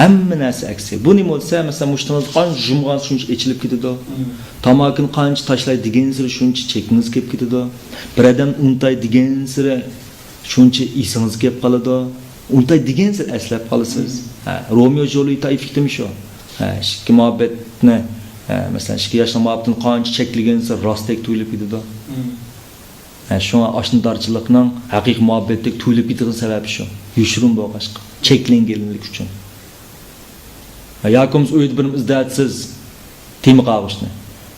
Hamma narsa aksi. Bu nima bo'lsa, masalan, mushtingiz qancha jumg'an shuncha ichilib ketadi. Tomokini qancha tashlaydi degan siri shuncha chekingiz kelib ketadi. Bir odam untay degan siri shuncha esingiz kelib qoladi. Untay degan siri eslab qolasiz. Romeo Julieta effektimi shu. Ikki muhabbatni masalan 2 yoshli muhabbatni qancha cheklagan siri rostdek tuyulib ketadi. Şuna aşındarçılıkның haqiqiy muhabbetlik tuyulib ketgan sababi shu. Yushirin bo'lg'ashqa, cheklanganlik uchun. Yakımız öyle birimiz izləyətsiz temi qağışını.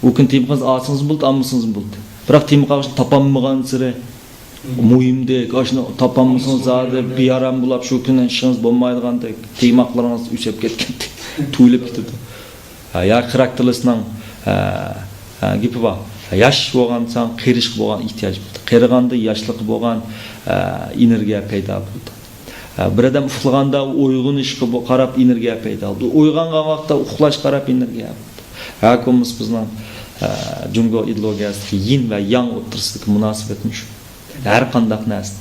O gün temi qağış asınız buldu, amısınız buldu. Bırak temi qağışını tapanmıgan sıra muhimdek, aşını tapanmısınız zaten bir yaram bulap şu günden işiniz bulmaydıqandek temi aqlarınız üsep ketkendi, tuylap ketedi. Ya karakterlisinden gibi var. Yaş boğansan, qeriş boğan ihtiyaç buldu. Qeriğanda yaşlık boğan energiya payda buldu. Bir adam uxlaganda uygun işqi qarab energiya payda oldu. Uyğangan vaqtda uxlash qarab energiya buldu. Hakkımız bizning Jungo ideologiyasi yin va yang o'rtasidagi munosabatimiz shu. Har qandaq narsa.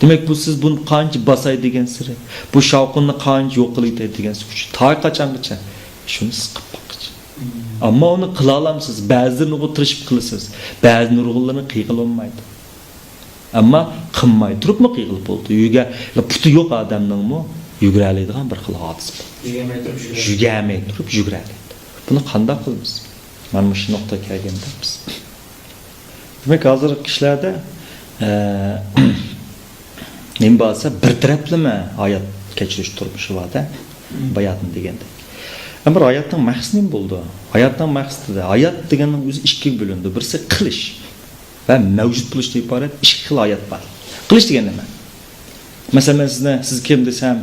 Demak bu siz buni qancha basay degan siri, bu shavqinni qancha yo'q qilaydi degan siri. Ta qachongacha shuni siqib boqqichi. Ammo uni qila olamsiz. Ba'zilarini o'tirishib qilasiz, ba'zi nurg'unlarni qiyg'ilolmaydi. Amma qilmay turibmi qiyg'ilib bo'ldi. Uyga puti yo'q odamningmi yuguradigan bir xil hodisa. Yugamay turib yuguradi. Buni qanday qilamiz? Mana shu nuqtaga kelganda biz. Demak, hozir kishilarda nima bo'lsa bir taraflama hayot kechirish turmushi bor-da, bayatni deganda. Ammo hayotning maqsadi nima bo'ldi? Hayotning maqsadi, hayot deganning o'zi ikkiga bo'lindi. Birisi qilish va mavjud bo'lishdan iborat ikki xil hayot bor. Qilish degan nima? Masalan, siz kim desam,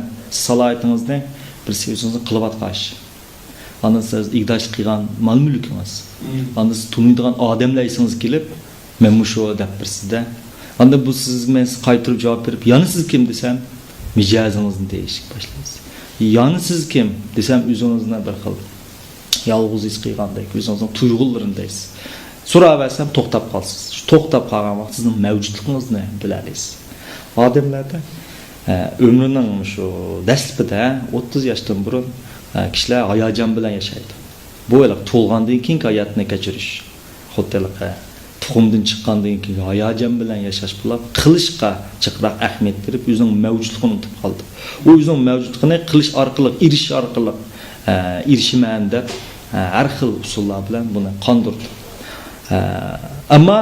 salohiyatingizni bir o'zingizni qilib atqash. Ana siz igdash qilgan mol-mulkingiz. Ana siz tunuydigan odamlaringiz kelib, men mushu deb birsizda. Anda bu siz men qaytirib javob berib, "Yani siz kim?" desam, mijozingizni deyishib boshlaysiz. "Yani siz kim?" desam, o'zingizni bir xil yolg'iz his qilgandek, o'zingizning tuyg'ularini deysiz. So'rayversam to'xtab qolsiz. Shu to'xtab qolgan vaqt sizning mavjudligingizni bilasiz. Odamlarda ömrünün şu dəslibdə 30 yaşdan burun kişilər hayacan bilan yaşaydı. Bu elə to'lgandan keyin hayatını keçiriş. Xuddilikə tuxumdan chiqqandan keyin hayacan bilan yashash bulab, qilishqa chiqroq ahamiyat berib, o'zining mavjudligini unutib qoldi. U o'zining mavjudligini qilish orqali, erishish orqali erishiman deb har xil usullar bilan buni qondirdi. Amma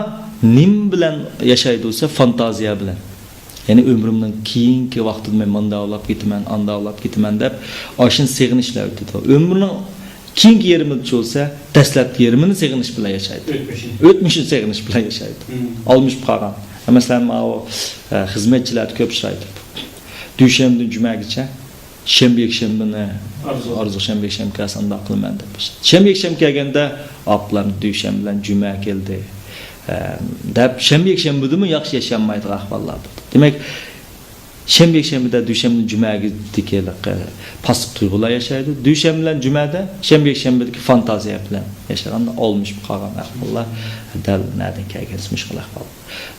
nim bilan yashaydi bo'lsa, fantaziya bilan. Yani ömrümden keyinki vaqtida men manda olab ketaman, anda olab ketaman deb oshin seg'inishlar o'tdi. Ömrünün keyinki yerimiz bo'lsa, dastlabki yerimini seg'inish bilan yashaydi. O'tmishni seg'inish bilan yashaydi. Olmuş qolgan. Masalan, o xizmatchilar ko'p ishlaydi. Dushanbadan jumagacha, shanba-yakshanbani orzu shanba-yakshanba asanda qilaman deb. Shanba-yakshanba kelganda, oplam dushanba bilan juma keldi. Deb shanba-yakshanbadimi yaxshi yashanmaydi ahvollar. Demak, shanba-yakshanbada dushanbadan jumaga tikiliq pasib tuyg'ular yashaydi. Dushanba bilan jumada shanba-yakshanbadagi fantaziya bilan yashaganda olmuş qolgan ahvollar dal nadan kelgan mushkul ahvol.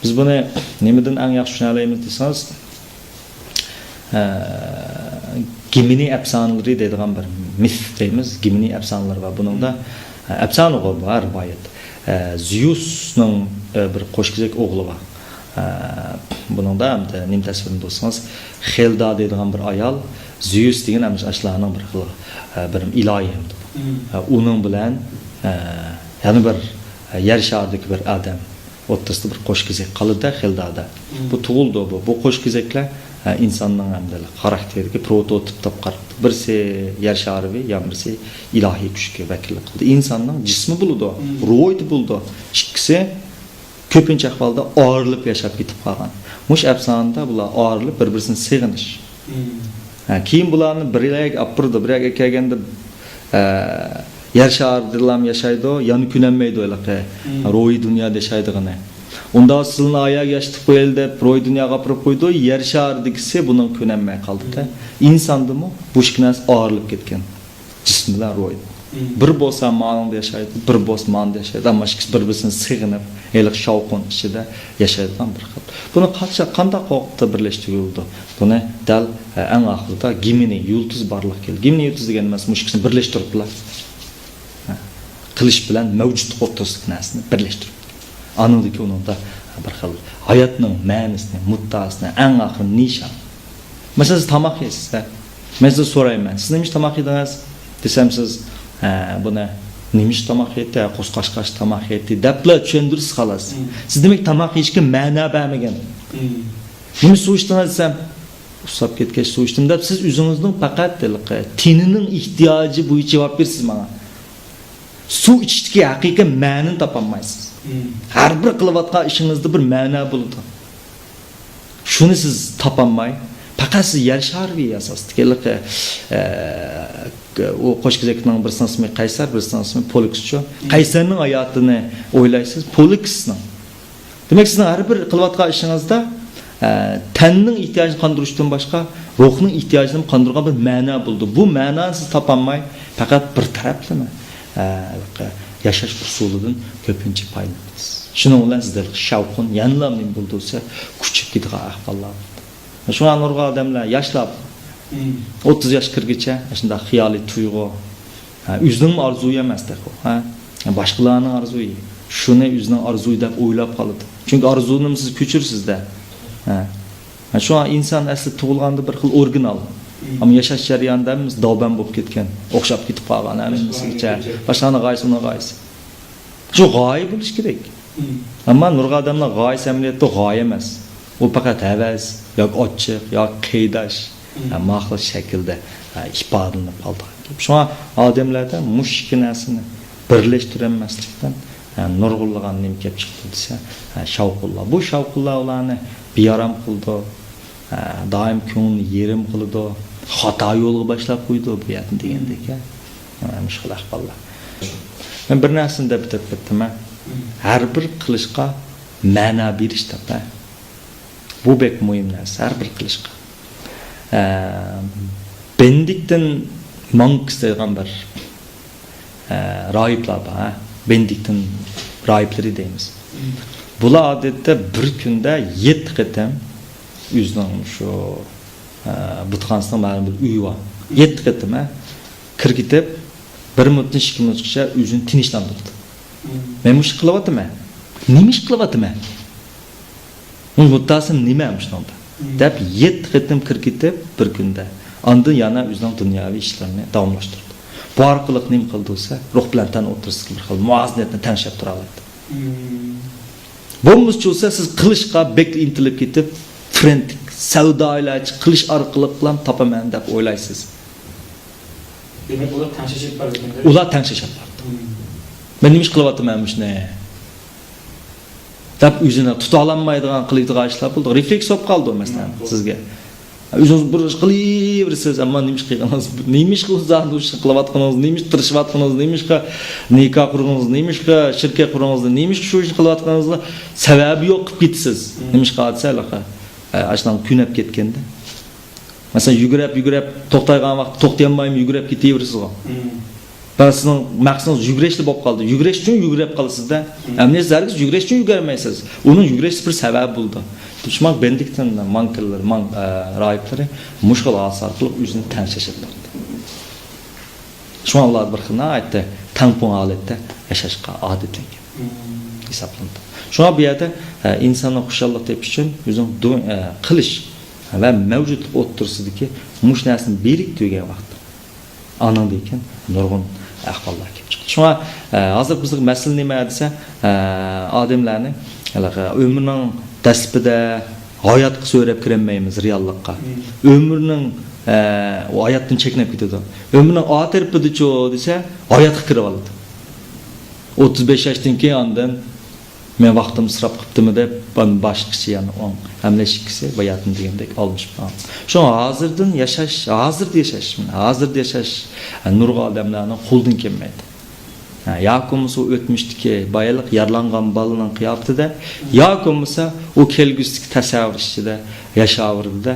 Biz buni nimadan eng yaxshi tushunamiz desangiz, Gimini efsanalari deydigan bir mit deymiz. Gimini efsanalari va buningda efsana bor rivoyat. Zeus'ның bir qo'shkizak o'g'li bor. Buningda ham nim tasvirini bo'lsangiz, Helda deydigan bir ayol, Zeus degan ham ashlarning bir xil bir ilohi. Uning bilan yana bir yer sharidagi bir odam o'rtasida bir qo'shkizak qoldi Heldada. Bu tug'ildi bu qo'shkizaklar insonning hamdalik xarakteriga prototip deb qaradi. Birisi yer sharivi, birisi ilohiy kuchga vakillik qildi. Insonning jismi bo'ldi, ruhi bo'ldi. Ikkisi ko'pincha ahvolda og'irlib yashab ketib qolgan. Mush afsonada bular og'irlib bir-birini seg'inish. Keyin bularni biriga apirdi, biriga kelganda yer sharida ham yashaydi, yana kunanmaydi o'ylaqa. Ruhi dunyoda yashaydigini. Unda aslında ayağa geçtik bu elde roy dünya kapırıp koydu, yer şahırdakisi bunun könenmeye kaldı da. İnsandı mı? Bu şiknas ağırlık ketken. Cismiler roy. Bir bolsa manında yaşaydı, bir boz manında yaşaydı. Ama şikis bir-birisini sığınıp, elik şavqın içinde yaşaydıgan bir xil. Bunu qanday qoqda birleştirildi? Bunu dal en ahırda Gimini, yulduz barlıq keldi. Gimini yulduz degan emas, mushkisini birleştiribdilar. Qilish bilan mavjud o'rtasidagi narsani birleştirib. Anıldaki onun da bir xil hayatning ma'nosini, muddaosini, eng oxir nishon. Mesela siz tamoq yeysiz, men sizdan so'rayman, siz nima tamoq yedingiz desam, siz buni nima tamoq yedi, qo'sqashqash tamoq yedi deblar tushundirsiz xolos. Siz demak tamoq yeyishga ma'no bermagan. Nima suv ichdingiz desam, usab ketgach suv ichdim deb siz o'zingizning faqat tinining ehtiyoji bo'yicha javob bersiz mana. Suv ichishdagi haqiqiy ma'noni topolmaysiz. Har bir qilayotgan ishingizda bir ma'no bo'ladi. Shuni siz topolmay, faqat siz yer sharviy asosida o qo'shkizakning bir ismi Qaysar, bir ismi Polikschi. Qaysarning hayotini o'ylaysiz, Poliksning. Demak, sizning har bir qilayotgan ishingizda tanning ehtiyojini qondirishdan boshqa ruhning ehtiyojini qondirgan bir ma'no bo'ldi. Bu ma'noni siz topolmay, faqat bir taraflama yashash usulidan ko'pincha foydalanasiz. Shuning bilan sizlar shavqin yanlam nim bo'lsa, kuchib ketgan ahvollar. Şu an nurg'a odamlar yashlab 30 yosh kirgacha shunday xiyoliy tuyg'u, o'zining orzusi emasda, ha, boshqalarning orzusi. Shuni o'zining orzusi deb o'ylab qoladi. Chunki orzuni siz ko'chirsizda. Ha. Şu an inson asli tug'ilganda bir xil original. Ammo yashash jarayonida biz davban bo'lib ketgan, o'xshab ketib qolgan hamimizga. Boshqani g'oyasi. Shu g'oya bo'lish kerak. Ammo nurg'a odamlar g'oya amaliyotda g'oya emas. O faqat havas yoki ochiq yoki qiydash mahli shaklda ifodalanib qoldi. Shuna odamlarda mushk narsani birlashtirolmaslikdan nurg'ulg'an nim kelib chiqdi desa, shavqullar. Bu shavqullar ularni beyaram qildi, doim ko'ngilni yerim qildi, xato yo'lga boshlab qo'ydi bu yerni degandek. Mushkul ahvollar. Men bir narsani deb bitirdim. Har bir qilishga ma'no berish tapa. Bu bek muhim narsa, har bir qilishga. Benediktin monks degan bir rohiblar bor. Benediktin rohiblari deymiz. Bular odatda bir kunda 7 qatam o'zining shu butxonasining ma'lum bir uyi bor. 7 qatam kirgitib 1 minutdan 2 minutgacha o'zini tinchlantirdi. Men mush qilyapman. Nima ish qilyapman? Muttasım nimayam shunda? Deb 7 qatim kirgitib bir kunda. Ondan yana o'zining dunyoviy ishlarini davomlashtirdi. Bu orqali nim qildisa, ruh bilan tan o'tirishga bir xil muvazinatni tanishib tura oladi. Bo'lmasa bo'lsa siz qilishga bek intilib ketib, frantik savdolar qilish orqali qilam topaman deb o'ylaysiz. Demak, ular tanishib bordi. Ular tanishib bordi. Men nima ish qilyapman shuni? Deb o'zini tuta olmaydigan qiladigan ishlar bo'ldi. Refleks olib qoldi masalan sizga. O'zingiz bir ish qilaverasiz, ammo nima ish qilganingiz, nima ish qilyapsiz, qilyapganingiz, nima ish tirishayotganingiz, nima ish nikoh qurganingiz, nima ish shirkat qurganingiz, nima ish shu ish qilyapganingizni sababi yo'q qilib ketasiz. Nima ish qilyapsiz? Ashdan kunab ketganda. Masalan, yugurib to'xtaygan vaqt to'xtayolmaymi, yugurib ketaverasiz. Sizning maqsadingiz yugurishli bo'lib qoldi. Yugurish uchun yugurib qolasiz-da. Ammo siz yugurish uchun yugurmaysiz. Uning yugurish bir sabab bo'ldi. Dushman Benediktin monkerlar, rohiblari mushkul asar qilib o'zini tanishib turdi. Shuna ular bir xil aytdi, tampon holatda yashashga odatlangan. Hisoblandi. Shuna bu yerda insonni xushallik tepish uchun o'zing qilish va mavjud o'tirsidagi mush narsani berik degan vaqt. Anand ekan nurg'un ahvollar kelib chiqdi. Shuna hozir bizning masala nima desa, odamlarning umrining dasbida hayotga so'rab kirmaymiz reallikqa. Umrining hayotdan cheknab ketadi. Umrining otirpida-cho desa, hayotga kirib oladi. 35 yoshdan keyin ondan men vaqtim isrof qilibdimi deb boshqacha yana hamlashikisi bayatni degandek olmuş. Şu hozirdan yashash, hozirda yashash nurg'a odamlarning qo'ldan kelmaydi. Yo'qmisa o'tmishdagi bayalik yarlangan bolaning qiyofatida, yo'qmisa u kelgusdagi tasavvur ichida yashaverdi,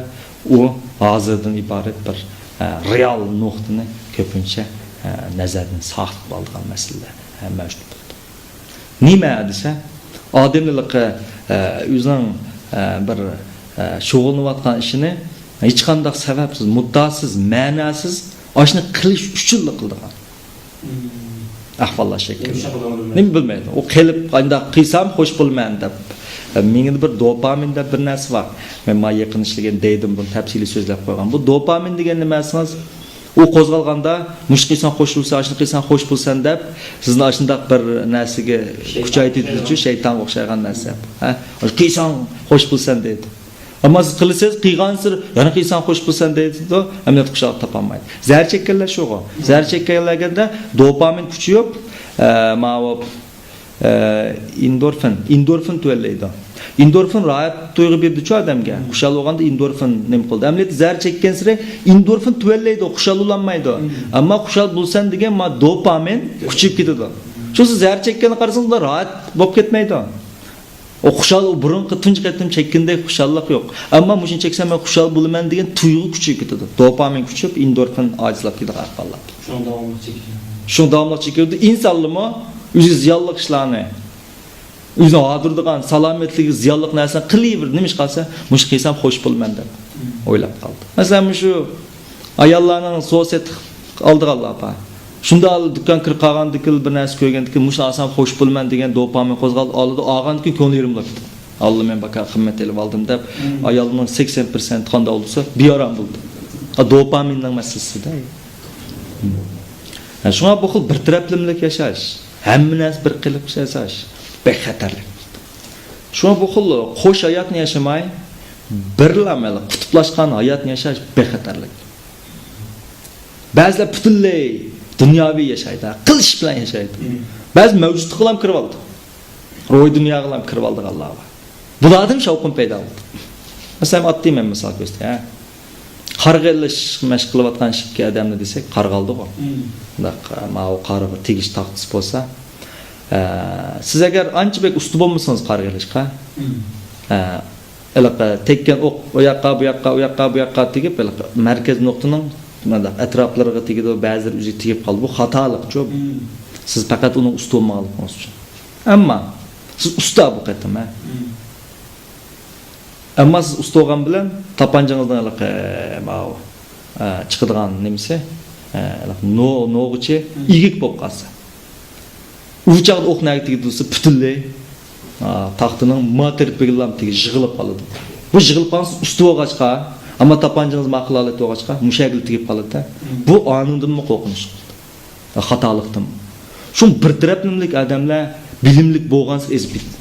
u hozirdan iborat bir real nuqtani ko'pincha nazardan saqlab qolgan masalalar mavjud bo'ldi. Nima desa, odamlarga o'zining bir shug'ullanayotgan ishini hech qanday sababsiz, muddasiz, ma'nosiz oshni qilish uchun qildigan. Ahvollar shekilli. Nima bilmaydi. U qilib qanday qilsam xo'sh bo'lmayman deb. Menga bir dopamin deb bir narsa bor. Men ma yaqin ishlagan deydim, buni tafsiliy so'zlab qo'ygan. Bu dopamin degan nimasiz? U qo'zg'alganda mushqiysan qo'shilsa, ashni qilsan xo'sh bo'lsan deb sizni ashundaq bir narsaga kuchaytiruvchi shaytonga o'xshagan narsa. Ha? Qilsan xo'sh bo'lsan deydi. Ama siz kılısınız, kıygansır, yani kıysan hoş bulsan deydi de, emniyet kuşağı tapanmaydı. Zehir çekkerler şu o. Zehir çekkerlerinde dopamin küçü yok, endorfin tüvelleydi. Endorfin rahat duygu birdi şu adamga. Kuşal olganda endorfin nem kıldı. Emniyet zehir çekken sıra endorfin tüvelleydi, kuşal ulanmaydı. Ama kuşal bulsan degen dopamin küçüp gidiyordu. Şu zehir çekkeni karşısında da rahat bop ketmeydi. O kuşal burun tunç kettim çekkinde kuşallık yok. Ama muşun çeksem ben kuşal bulumen degen tuygu küçük gidiyordu. Dopamin küçüp endorfin acizlap gidiyor arqalap. Şunu davamlı çekiyor. Şunu davamlı çekiyordu. İnsanlımı üzü ziyallık işlerini üzü adırdıgan salametligi ziyallık narsa qiliyver nemish qalsa mush qilsam xo'sh bo'lman deb o'ylab qoldi. Masalan shu ayollarning so'set oldiga Alloh shunda dukkan kirib qolgandiki bir narsa ko'rgandiki mush olsam xo'sh bo'lman degan dopamin qo'zg'aldi oldi olgandiki ko'nglim bo'ldi. Alloh men baka qimmat elib oldim deb ayolning 80% qanday bo'lsa beoram bo'ldi. Dopaminning masalasida. Shunga bu xil bir taraflimlik yashash, hamma narsa bir qilib yashash bexatarlik. Shunga bu xil xo'sh hayotni yashamay, birlamali qutblashgan hayotni yashash bexatarlik. Ba'zilar butunlay dunyoviy yashaydi, qilish bilan yashaydi. Ba'zi mavjudlikqa ham kirib oldi. Ro'y dunyoga ham kirib oldi Alloh. Bulardan shavqin paydo bo'ldi. Masalan, otding men misol ko'rsatay. Qarg'ilish mashq qilayotgan shikka odamni desak, qarg'aldi qo'y. Undaq ma'u qarg'i tegish taqtis bo'lsa, siz agar anchalik usti bo'lmasangiz qarg'ilishga, iliq tekkan o'q u yoqqa tegib, markaz nuqtaning atroflariga tegdi, ba'zilar o'zi tegib qoldi. Bu xatolik jo'b. Siz faqat uning usti bo'lmaganligingiz uchun. Ammo siz usta bu qatim, Amma siz usta bo'lgan bilan tapanjangizdan ma'u chiqadigan nimasi, no'g'ichi igik bo'lib qolsa. Uçakda o'qnagi tegdi butunlay taxtining material tegi yig'ilib qoladi. Bu yig'ilib qolsa usti bo'lg'achqa, ammo tapanjangiz maqlalat bo'lg'achqa mushakil tegib qoladi. Bu onundanmi qo'rqinish? Xatolikdan. Shu bir taraflimlik odamlar bilimlik bo'lgansa ezib ketdi.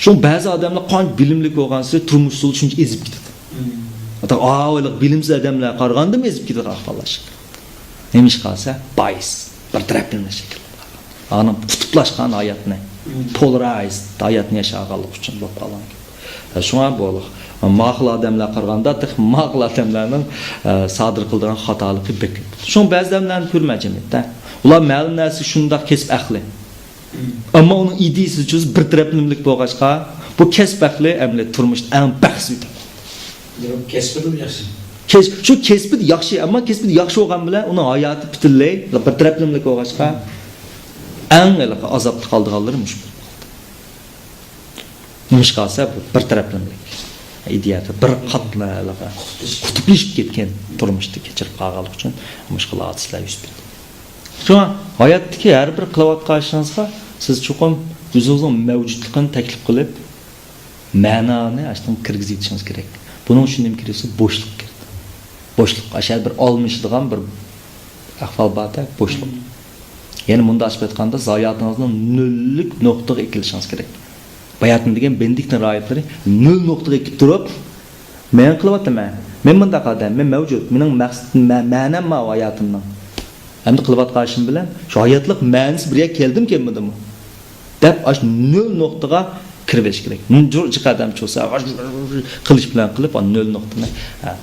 Shu ba'zi odamlar qancha bilimlik bo'lgansa turmush usul shuncha ezib ketdi. Ata o'yliq bilimsiz odamlar qaraganda ezib ketadi ahvollash. Nemish qolsa bayis bir taraflimlik shekil. Anam qutblashgan hayotni, polarized hayotni yashag'anlik uchun bo'lib qolgan. Shunga bo'liq. Maqul odamlar qaraganda maqul odamlarning sodir qilgan xatoligi bekib. Shu ba'zi odamlarni ko'rmajimda. Ular ma'lum narsa shunda kasb ahli. Ammo uning ideyasi uchun bir taraflimlik bo'lg'achqa, bu kasb ahli amli turmushda eng baxtsizdir. Kasbida yaxshi. Shu kasbi yaxshi, ammo kasbi yaxshi bo'lgan bilan uning hayoti butunlay bir taraflimlik bo'lg'achqa eng azobda qoldiganlar mush. Nimish qolsa bir taraflimlik ideyada bir qatlalarga qutublashib ketgan turmushda kechirib qolganlik uchun mushkul hadislar yuz berdi. Shunga hayotdagi har bir qilayotgan ishingizga siz chuqur o'zingizning mavjudligini taklif qilib, ma'noni ashtan kirgizib yetishingiz kerak. Buning uchun nima kerak? Bo'shliq kerak. Bo'shliq ashar bir olmishdigan bir ahvol borda bo'shliq. Yani bunda açıp etqanda zayiatınızın nöllük noktaga ekilishingiz kerak. Bayatın degan bendikning rayotlari nöl noktaga ekib turib, men qilyapman. Men bunda qadam, men mavjud. Mening maqsadim, ma'nam ma hayotimning. Endi qilayotgan ishim bilan shu hayotlik ma'nisi birga keldimmi? Deb ash nöl noktaga kirib kerak. Munjur qadam cho'sa, qilish bilan qilib, nöl noktani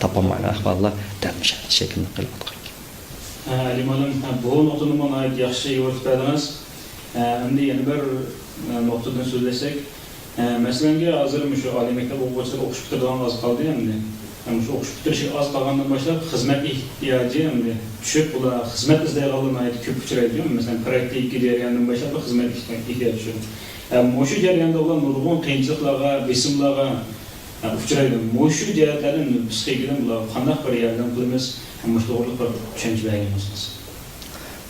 topolmagan ahvollar darmish shaklni qilyapti. Limanım bu noktanın bana ait yaxşı yo'rtadınız. Endi yana bir noktadan so'zlasak, masalan, hozir shu oliy maktab o'quvchilari o'qish bitirgan az qoldi endi. Shu o'qish bitirish az qolgandan boshlab xizmat ehtiyoji endi tushib bular xizmat izlaydiganlarga ait ko'p uchraydi. Masalan, praktik jarayondan boshlab xizmat ehtiyoji. Shu jarayonda ular nurg'un qiyinchiliklarga, besimlarga uchraydi. Shu jihatlardan psixikadan bular qanday bir yordam qilamiz? To'g'riliq bir tushuncha bergansiz.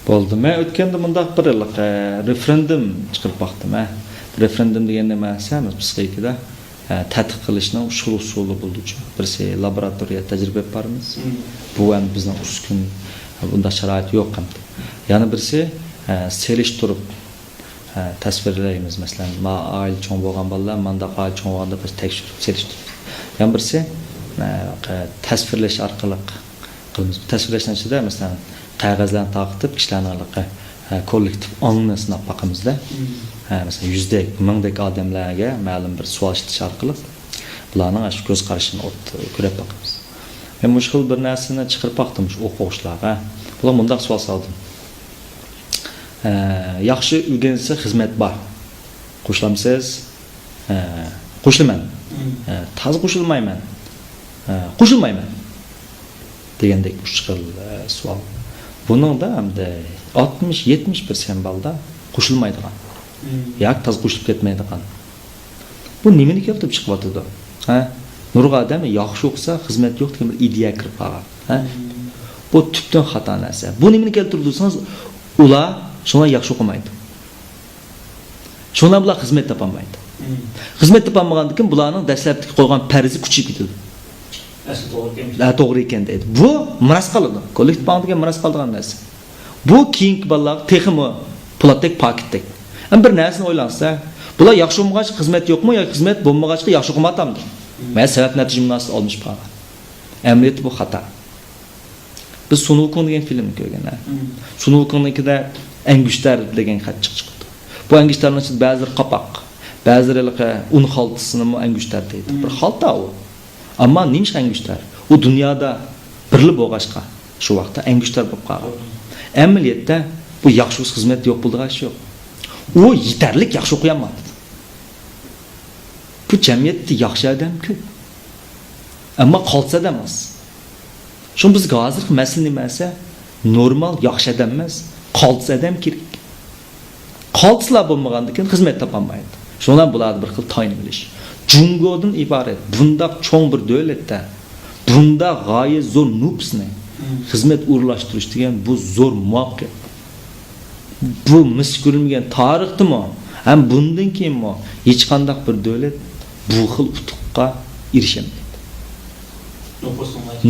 Bo'ldi. Men o'tganda bundaq bir referendum chiqarib baqdim. Referendum degan nima emas, psixikada tadqiq qilishning usuli bo'ldi. Birisi laboratoriya tajriba yaparmiz. Bu ham bizning uskun bunda sharoit yo'q ham. Yana birisi selishtirib tasvirlaymiz. Masalan, oila cho'ng bo'lgan bolalar manda oila cho'ng bo'lganda biz tekshirib selishtiramiz. Yana birisi tasvirlash orqali qilamiz. Tasvirlashdan ichida masalan qog'ozlarni taqitib kishilarning kollektiv ongni sinab boqamizda. Masalan, yuzdak, mingdak odamlarga ma'lum bir savol ishtish orqali bularning shu ko'z qarashini ko'rib boqamiz. Men mushkul bir narsani chiqarib boqdim shu o'quvchilarga. Bular mundaq savol soldim. Yaxshi o'rgansa xizmat bor. Qo'shilamsiz? Qo'shilaman. Toz qo'shilmayman. Qo'shilmayman. Degandek mushkul savol. Buningda hamda 60-70% balda qo'shilmaydigan. Yo'q, toz qo'shilib ketmaydigan. Bu nimani keltirib chiqyapti? Nurg'a odam yaxshi o'qisa xizmat yo'q degan bir ideya kirib qolgan. Bu tubdan xato narsa. Bu nimani keltirib tursangiz, ular shuna yaxshi o'qimaydi. Shuna bular xizmat topolmaydi. Xizmat topolmagandan keyin bularning dastlabki qo'ygan farzi kuchib ketadi. To'g'ri ekan deydi. Bu miras qoladi. Kollektiv bankiga miras qoladigan narsa. Bu keyingi bolalar texmi plattek paketdek. Bir narsani o'ylansa, bular yaxshi o'qimagach xizmat yo'qmi yoki xizmat bo'lmagach yaxshi o'qimatamdi. Men sabab natija munosib olmish qolgan. Amriyat bu xato. Biz Sunukun degan filmni ko'rganlar. Sunukunnikida Angishtar degan xat chiqdi. Bu angishtarning ichida ba'zilar qapoq, ba'zilar un xaltasini angishtar deydi. Bir xalta u. Ammo nima angishtar? U dunyoda birli bo'lg'ashqa shu vaqtda angishtar bo'lib qolgan. Amaliyotda bu yaxshi xizmat yo'q bo'ldigan yo'q. U yetarlik yaxshi o'qiyolmadi. Bu jamiyatda yaxshi odam ko'p. Ammo qolsa da emas. Shun bizga hozirgi masala nimasi? Normal yaxshi odam emas, qolsa odam kerak. Qolsalar bo'lmagandan keyin xizmat topolmaydi. Shundan bo'ladi bir xil tayin bilish. Jungodan iborat bundaq cho'ng bir davlatda bunda g'oyat zo'r nupsni xizmat o'rlashtirish degan bu zo'r muvaffaqiyat. Bu mis ko'rilmagan tarixdimi? Ham bundan keyinmi hech qanday bir davlat bu xil utuqqa erishamaydi.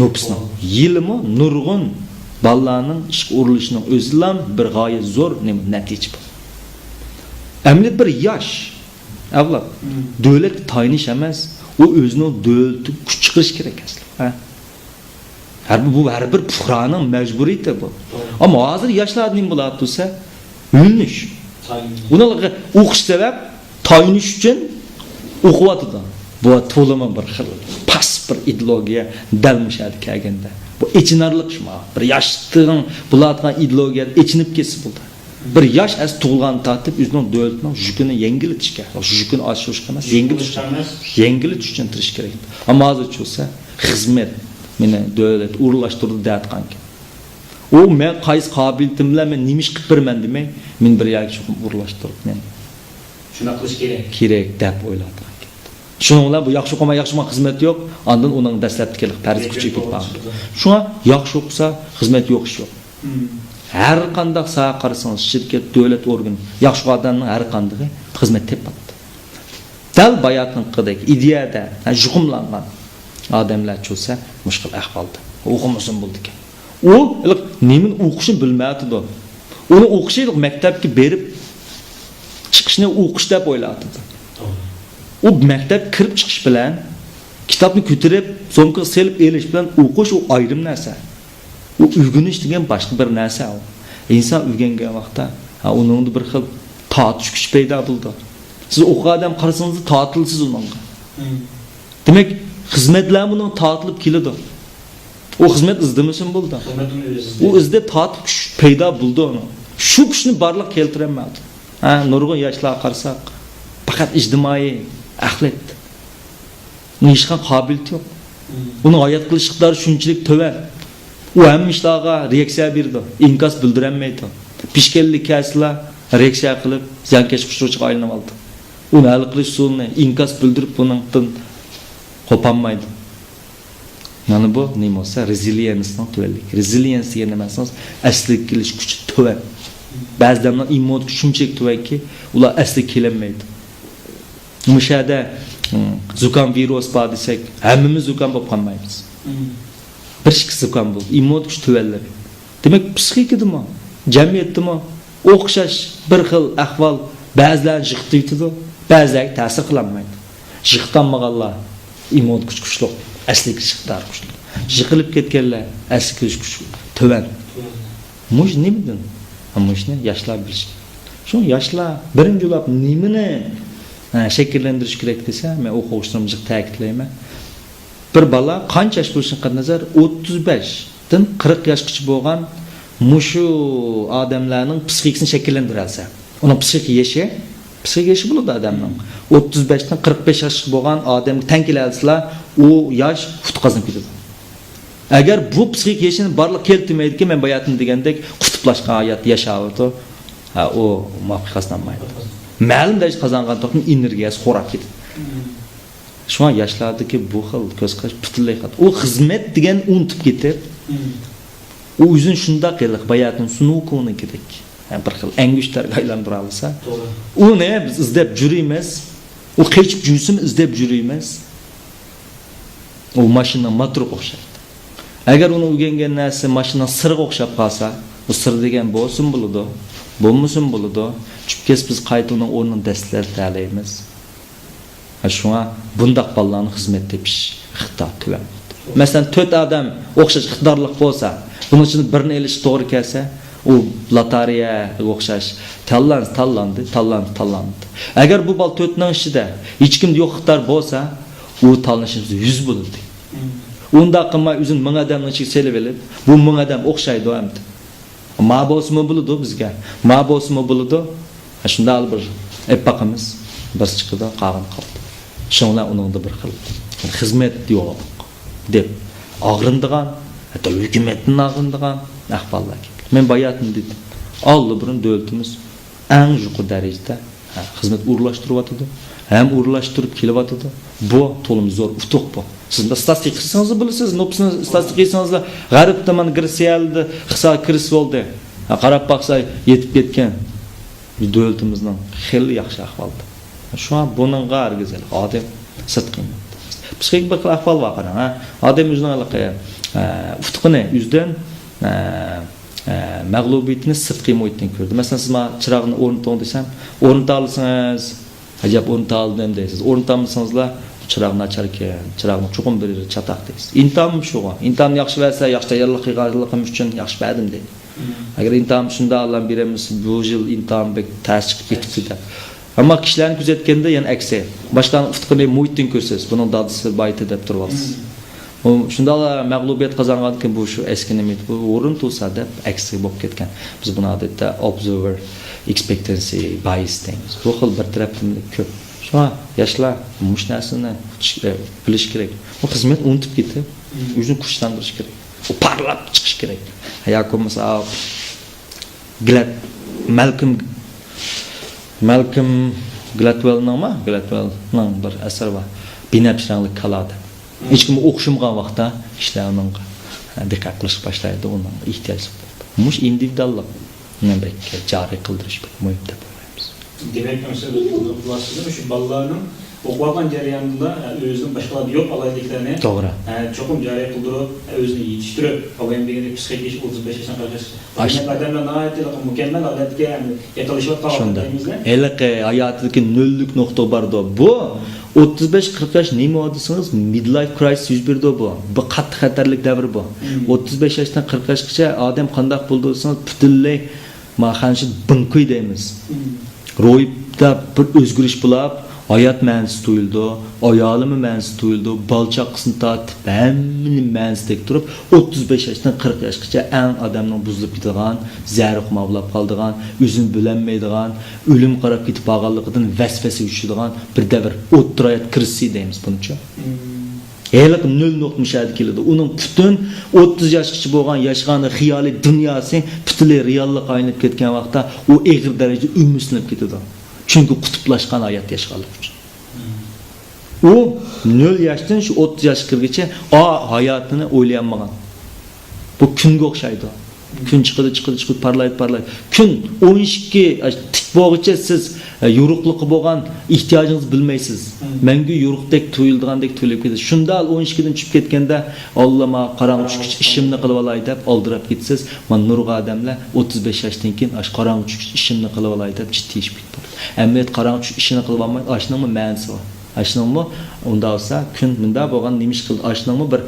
Nupsni yilmi nurg'un balalarning ish o'rilishining o'zilam bir g'oyat zo'r natija bu. Amlit bir yosh avlod davlat tayinish emas, u o'zining davlatga kuch chiqarish kerak aslida. Har bir fuqaroning majburiyati bu. Ammo hozir yoshlar nima bo'ladi desa, o'lnish. Ularga o'qish sabab tayinish uchun o'qiyotdi. Bu to'lama bir xil pas bir ideologiya dalmishadi kelganda. Bu echinarlik shuma. Bir yoshning bulardan ideologiya echinib ketsa bo'ldi. Bir yosh as tug'ilgan tartib o'zining davlatining yukini yengillatishga, yukini oshirishga emas, yengilitish uchun tirish kerak. Ammo hozir bo'lsa xizmat meni davlat o'rlashtirdi deyotganki. U men qaysi qobiliyatim bilan men nima ish qilib beraman demay, men bir yoki o'rlashtirib men shuna qilish kerak deb o'yladim. Shuningla bilan bu yaxshi o'qimay yaxshi xizmat yo'q, ondan uning dastlabki farz kuchi ketgan. Shunga yaxshi o'qisa xizmat yo'q ish yo'q. Har qanday soha qarasangiz, shirkat, davlat organi, yaxshi odamning har qanday xizmat tepadi. Dal bayatning qidek ideyada juqumlangan odamlar bo'lsa, mushkul ahvolda. O'qimasin bo'ldi ekan. U nima o'qishni bilmaydi. Uni o'qishlik maktabga berib chiqishni o'qish deb o'yladi. U maktab kirib chiqish bilan kitobni ko'tarib, so'ngga selib elish bilan o'qish u ayrim narsa. U o'rganish degan boshqa bir narsa. Inson o'rgangan vaqtda, uning bir xil tortish kuchi paydo bo'ldi. Siz o'qigan odam qarasangiz tortilsiz unga. Demak, xizmatlar buning tortilib keladi. O xizmat izdimisin bo'ldi. U izda tortib kuch paydo bo'ldi uni. Shu kuchni barliq keltirolmadi. Nurg'un yoshlar qarasak, faqat ijtimoiy axlat. Uning hech qanday qobiliyati yo'q. Uni oyat qilish iqtidori shunchalik to'van. U ham ishlarga reaksiya berdi, inkos bildirilmaydi. Pishkellik kaslar reaksiya qilib, zankash qushrochiga aylanib oldi. Uni hal qilish usulini inkos bildirib buningdan qo'panmaydi. Yani bu nima bo'lsa, resiliencening to'vanlik. Resilience degan narsangiz asliga kelish kuchi to'van. Ba'zilarning immun kuchi shunchalik to'vanki, ular asliga kelolmaydi. Mushada zukam virus bor desak, hammamiz zukam bo'lib qolmaymiz. Bir kishi zukam bo'ldi, immun kuchi to'vanladi. Demak, psixikadimi, jamiyatdimi o'xshash bir xil ahvol Ba'zilar jiqdi yutadi, ba'zilarga ta'sir qilmaydi. Jiqtanmaganlar immun kuch kuchli, asli jiqtar kuchli. Jiqilib ketganlar asli kuch to'van. Mush nimdan? Mushni yoshlar bilish. Shu yoshlar birinchi bo'lib nimani shakllantirish kerak desa, men o'quvchilarimga ta'kidlayman. Bir bola qancha yosh bo'lishiga qadar 35 dan 40 yoshgacha bo'lgan mushu odamlarning psixikasini shakllantirsa, uning psixik yashi bo'ladi odamning. 35 dan 45 yoshga bo'lgan odamga teng kelsa, u yosh qutqazib ketadi. Agar bu psixik yashini barliq keltirmaydi-ki, men bayatım degandek qutblashgan hayot yashayapti, o muvaffaqiyatlanmaydi. Ma'lum darajada qozongan to'qning energiyasi xo'rab ketadi. Shuna yoshlardagi bu xil ko'zqarash butunlay xato. U xizmat degan unutib ketib, u o'zini shunday qilib bayatın sunukuni kerak. Bir xil angushlarga aylantira olsa, uni biz izlab yurimiz, u qechib yursin izlab yurimiz. U mashina motor o'xshaydi. Agar uni o'rgangan narsa mashina sirga o'xshab qolsa, bu sir degan bo'lsin bo'ladi, bo'lmasin bo'ladi. Chunki biz qaytadan o'rnini dastlab talaymiz. Shuna bundaq bolalarning xizmat tepish ixtiyori tuvan. Masalan, 4 odam o'xshash ixtiyorlik bo'lsa, buning uchun birini elish to'g'ri kelsa, u lotereyaga o'xshash tanlandi. Agar bu bol 4 ning ichida hech kim yo'q ixtiyor bo'lsa, u tanlashimiz 100 bo'ladi. Unda qilmay o'zini 1000 odamning ichiga selib olib, bu 1000 odam o'xshaydi hamda. Ma bo'lsa bo'ladi bizga. Ma bo'lsa bo'ladi. Shunda bir epaqimiz bir chiqdi, qag'in qoldi. Shunlar uningda bir xil xizmat yo'q deb og'rindigan, hatto hukumatning og'rindigan ahvollar. Men bayatım dedim. Allı burun davlatimiz eng yuqori darajada xizmat o'rlashtiryapti. Ham o'rlashtirib kelyapti. Bu to'lim zo'r utuq bu. Siz statistik qilsangiz bilasiz, nopsni statistik qilsangiz g'arib tomon Gretsiyada hisob kirish bo'ldi. Qarab baqsa yetib ketgan davlatimizning xeyli yaxshi ahvolda. Şu an bunun gar güzel. Adem sıtkın. Psixik bir ahval var qarang. Adem o'zining aloqaya ufqini o'zidan mag'lubiyatni sirtqi muhitdan ko'rdi. Masalan, siz chiroqni o'rnatib desam, o'rnata olsangiz, ajab o'rnata oldim deysiz. O'rnatamsanizlar, chiroqni ochar ekan, chiroqni chuqur bir chataq deysiz. Intam shu. Intam yaxshi bo'lsa, yaxshi tayyorlik qilganligim uchun yaxshi berdim deydi. Agar intam shunda Alloh beramiz, bu yil intam bek tasdiq ketibdi. Ama kişilerin gözetkende yani aksi. Başkan uftkını muhittin görses, bunun dadısı bayıt edip durvalsız. Şunda da mağlubiyet kazangan ki bu şu eski nimit, bu orun tulsa da aksi bop ketken. Biz buna adette observer, expectancy, bias deymiz. Bu xil bir tarafımlık köp. Şu an yaşlar müşnasını biliş gerek. O hizmet unutip gitti. Yüzünü kuşlandırış gerek. O parlap çıkış gerek. Yakum mesela Malcolm Gladwell'ning bir asari bor. Binafshanlik kaladi. Hech kim o'qishmagan vaqtda ishlaring diqqat qilish boshlaydi, uning ehtiyoji bo'ladi. Mush individuallik nima joriy qildirish muhim deb o'ylaymiz. Demak, mesela xulosalar shu bolalarning o'qigan jarayonida o'zining boshqalar yo'q alayliklarni to'g'ri. Cho'qim joriy qildirib, o'zini yetishtirib, avayim degandek psixik 35 yoshdan qarash. Odamlar nihoyatda mukammal odatga yaqinlashayotgan vaqtimizda. Eliqi hayotidagi nollik nuqta bordi. Bu 35-40 yosh nima desangiz midlife crisis yuz berdi bu. Bu qattiq xatarlik davr bu. 35 yoshdan 40 yoshgacha odam qanday bo'ldi desangiz butunlay mahanish binkuy deymiz. Ro'yibda bir o'zgarish bo'lib, hayat ma'nosi tuyuldu, ayolimi ma'nosi tuyuldu, balchaqisini tatib, hammaning ma'nosida turib, 35 yoshdan 40 yoshgacha eng odamning buzilib ketadigan, zariq mavlab qoldigan, o'zini bilolmaydigan, o'lim qarab ketib qolganligidan vasvasa uchadigan bir davr o'ttirayot kirisi deymiz buncha. Eliq 0.7 keladi. Uning butun 30 yoshgacha bo'lgan yashagani xiyoliy dunyosi butunlay reallik aylanib ketgan vaqtda u eg'ir darajada ummuslanib ketadi. Çünkü kutuplaşkan hayat yaşamak için. O 0 yaştan şu 30 yaş kirgacha hayatını o'ylayolmagan. Bu kunga o'xshaydi. Kun chiqadi, parlaydi. Kun 12 tik bo'g'icha siz yo'ruqliqi bo'lgan ehtiyojingizni bilmaysiz. Mangu yo'ruqdek tuyuldigandek tuyulib ketasiz. Shunda 12 dan tushib ketganda Allohma qarang'i tushgich ishimni qilib olay deb oldirab ketsiz. Men nurg'a odamlar 35 yoshdan keyin qarang'i tushgich ishimni qilib olay deb jiddiy ish bitdi. Ammo qarang'i tushgich ishini qilib olmay, ashning ma'nosi bor. Ashning unda olsa kun bunda bo'lgan nima ish qildi? Ashning bir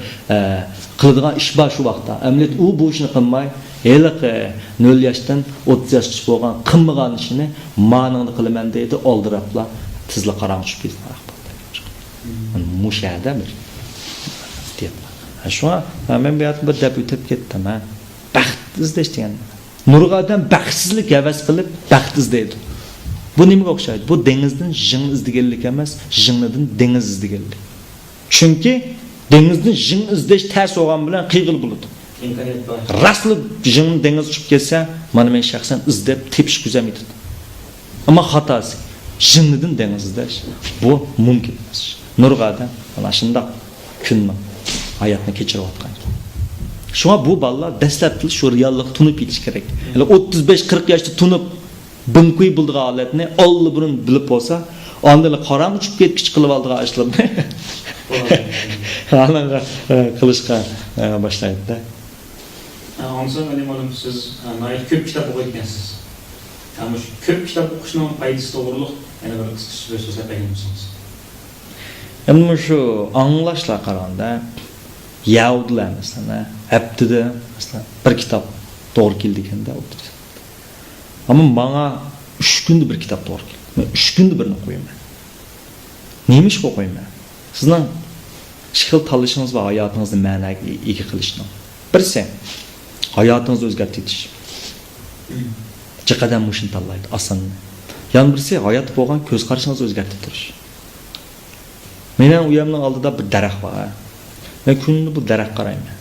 qiladigan ish bor shu vaqtda. Ammo u bu ishni qilmay Eliq 0 yaşdan 30 yaşgacha bo'lgan qilmagan ishini ma'noni qilaman deydi, oldirabla tizla qarang tushib ketdi. Mushada bir deb. Shuna men bu yerda bir deb o'tib ketdim. Baxt izlashgan. Nurg'adan baxtsizlik havas qilib baxt izlaydi. Bu nimaga o'xshaydi? Bu dengizdan jing izdeganlik emas, jingdan dengiz izdeganlik. Chunki dengizdan jing izlash ters bo'lgan bilan qiyg'il bo'ladi. Raslı jingni dengiz tushib ketsa, mana men shaxsan izlab tepish kuzamaydi. Ammo xatosi jingnidan dengiz izlash bu mumkin emas. Nurg'ada mana shunday kunni hayotni kechirayotgan. Shunga bu bolalar dastlabki shu reallik tunib ketish kerak. 35-40 yoshda tunib bunkuy bildigan holatni olli burun bilib bo'lsa, ondan qarang uchib ketgich qilib oldigan ishlarni anaqa qilishga boshlaydi. Ondan benim oğlum siz nayet köp kitap okuyabilirsiniz. Ama şu köp kitap okuşunun faydası doğruluk yani bir kısa süre söze peygamber misiniz? Ama şu anlaşla qaranda Yahudilar mesela heptide mesela bir kitap doğru keldikende o'qidi. Ama bana 3 kunda bir kitap doğru keldi. Men 3 kunda birini qo'yaman. Nima ish qo'ymayman? Sizning shikil tanlashingiz va hayotingizni ma'noga ega qilishni. Birisi hayatınızı o'zgartirish. Chiqadan mushin tanlaydi, oson. Yana birisi hayot bo'lgan ko'z qarashingizni o'zgartirish. Mening uyimning oldida bir daraxt bor. Men kunni bu daraxt qarayman.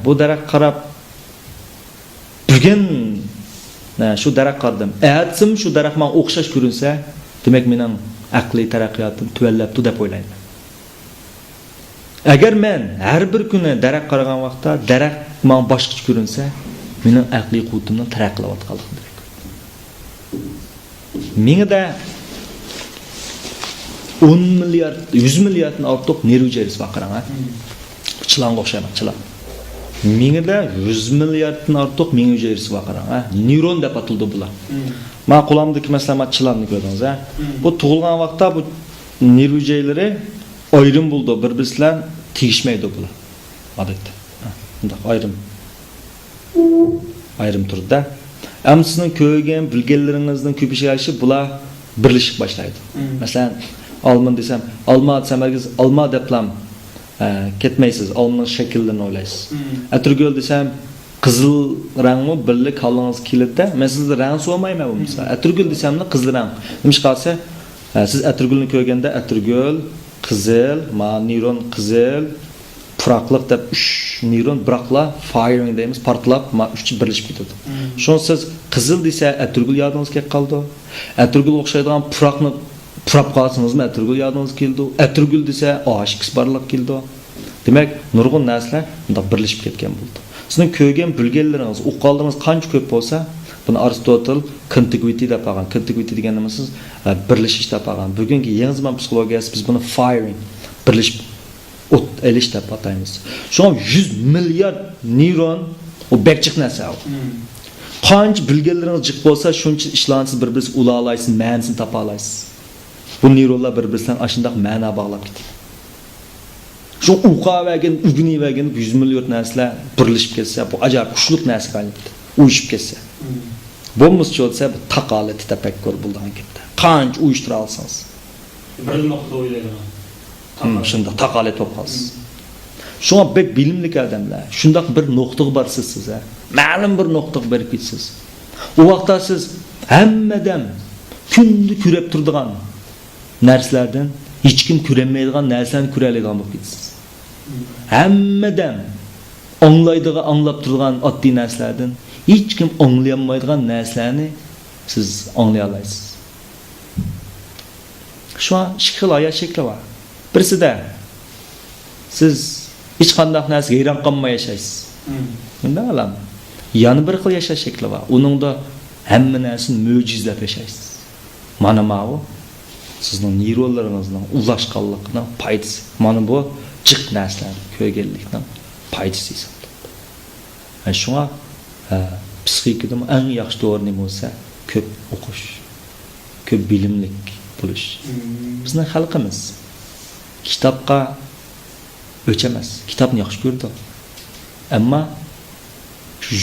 Bu daraxt qarab bugun shu daraxt qaradim. Atsim shu daraxt menga o'xshash ko'rinsa, demak mening aqliy taraqqiyotim tuvallabdi deb o'ylayman. Agar men har bir kuni daraxt qaragan vaqtda daraxt menga boshqacha ko'rinsa, mening aqliy quvatimdan taraqqiyotganligim demak. Menga da 10 milliard, 100 milliarddan ortiq nerv hujayrasi bor qarang. Chilonga o'xshayman, chilon. Menga da 100 milliarddan ortiq nerv hujayrasi bor qarang. Neyron deb atildi bular. Men qo'limdagi masalan chilonni ko'rdingiz, Bu tug'ilgan vaqtda bu nerv hujayralari ayrım buldu, bir-birisiyle tegishmaydi bular. Odatda. Bunda ayrım turda. Am sizning ko'rgan, bilganlaringizning ko'payishiga bular birlashib boshlaydi. Masalan, olma desam, olma desam, olma deblam ketmaysiz, olmaning shaklini o'ylaysiz. Atirgul desam, qizil rangmi birlik holingiz keladi. Men sizni rang so'mayman bu misol. Atirgul desamni qizil rang. Nima qilsa, siz atirgulni ko'rganda atirgul qizil, neyron qizil, puraqliq deb 3 neyron biroqla firing deymiz, portlab, 3 birlashib ketadi. Shuni siz qizil desa atirgul yodingizga qoldi. Atirgul o'xshaydigan puraqni purab qolsangizmi atirgul yodingizga keldi. Atirgul desa OH barliq keldi. Demak, nurg'un narsalar bunda birlashib ketgan bo'ldi. Sizning ko'rgan bilganlaringiz, o'qoldiringiz qancha ko'p bo'lsa, buni Aristotel contiguity deb atgan. Contiguity deganimiz siz birlashish deb atgan. Bugungi yangi zaman psixologiyasi biz buni firing, birlashib o't elish deb ataymiz. Shunga 100 milliard neyron o bekchiq narsa. Qancha bilganlaringiz jiq bo'lsa, shuncha ishlarsiz bir-birisiga ula olaysiz, ma'nosini topa olasiz. Bu neyronlar bir-birisidan ashundaq ma'no bog'lab ketadi. Shu uqavagan, ugnivagan 100 milliard narsalar birlashib ketsa, bu ajoyib kuchli narsa bo'ladi. Uyushib ketsa. Bo'lmasa bo'lsa, bu taqolat tafakkur bo'lgan ketdi. Qancha uyushtira olsangiz, bir nuqtada o'ylayman. Shunda taqolat bo'lib qolsiz. Shunga bek bilimli odamlar, shunda bir nuqtaga borsiz siz, ma'lum bir nuqtaga borib ketsiz. U vaqtda siz hammadan kunni ko'rib turadigan narsalardan hech kim ko'rolmaydigan narsalarni ko'ra oladigan bo'lib ketasiz. Hammadan anglaydigan, anglab turgan oddiy narsalardan hech kim anglayolmaydigan narsalarni siz anglay olasiz. Shu shikil hayot shakli bor. Birisida siz hech qanday narsaga hayron qolmay yashaysiz. Bunday alam. Yana bir xil yashash shakli bor. Uningda hamma narsani mo'jizlab yashaysiz. Mana bu sizning neyronlaringizning ulashganligining foydasi. Mana bu jiq narsalar ko'rganlikning foydasi hisoblanadi. Shunga psixikada eng yaxshi to'g'ri nima bo'lsa, ko'p o'qish, ko'p bilimlik bo'lish. Bizning xalqimiz kitobga o'chamas. Kitobni yaxshi ko'rdi. Ammo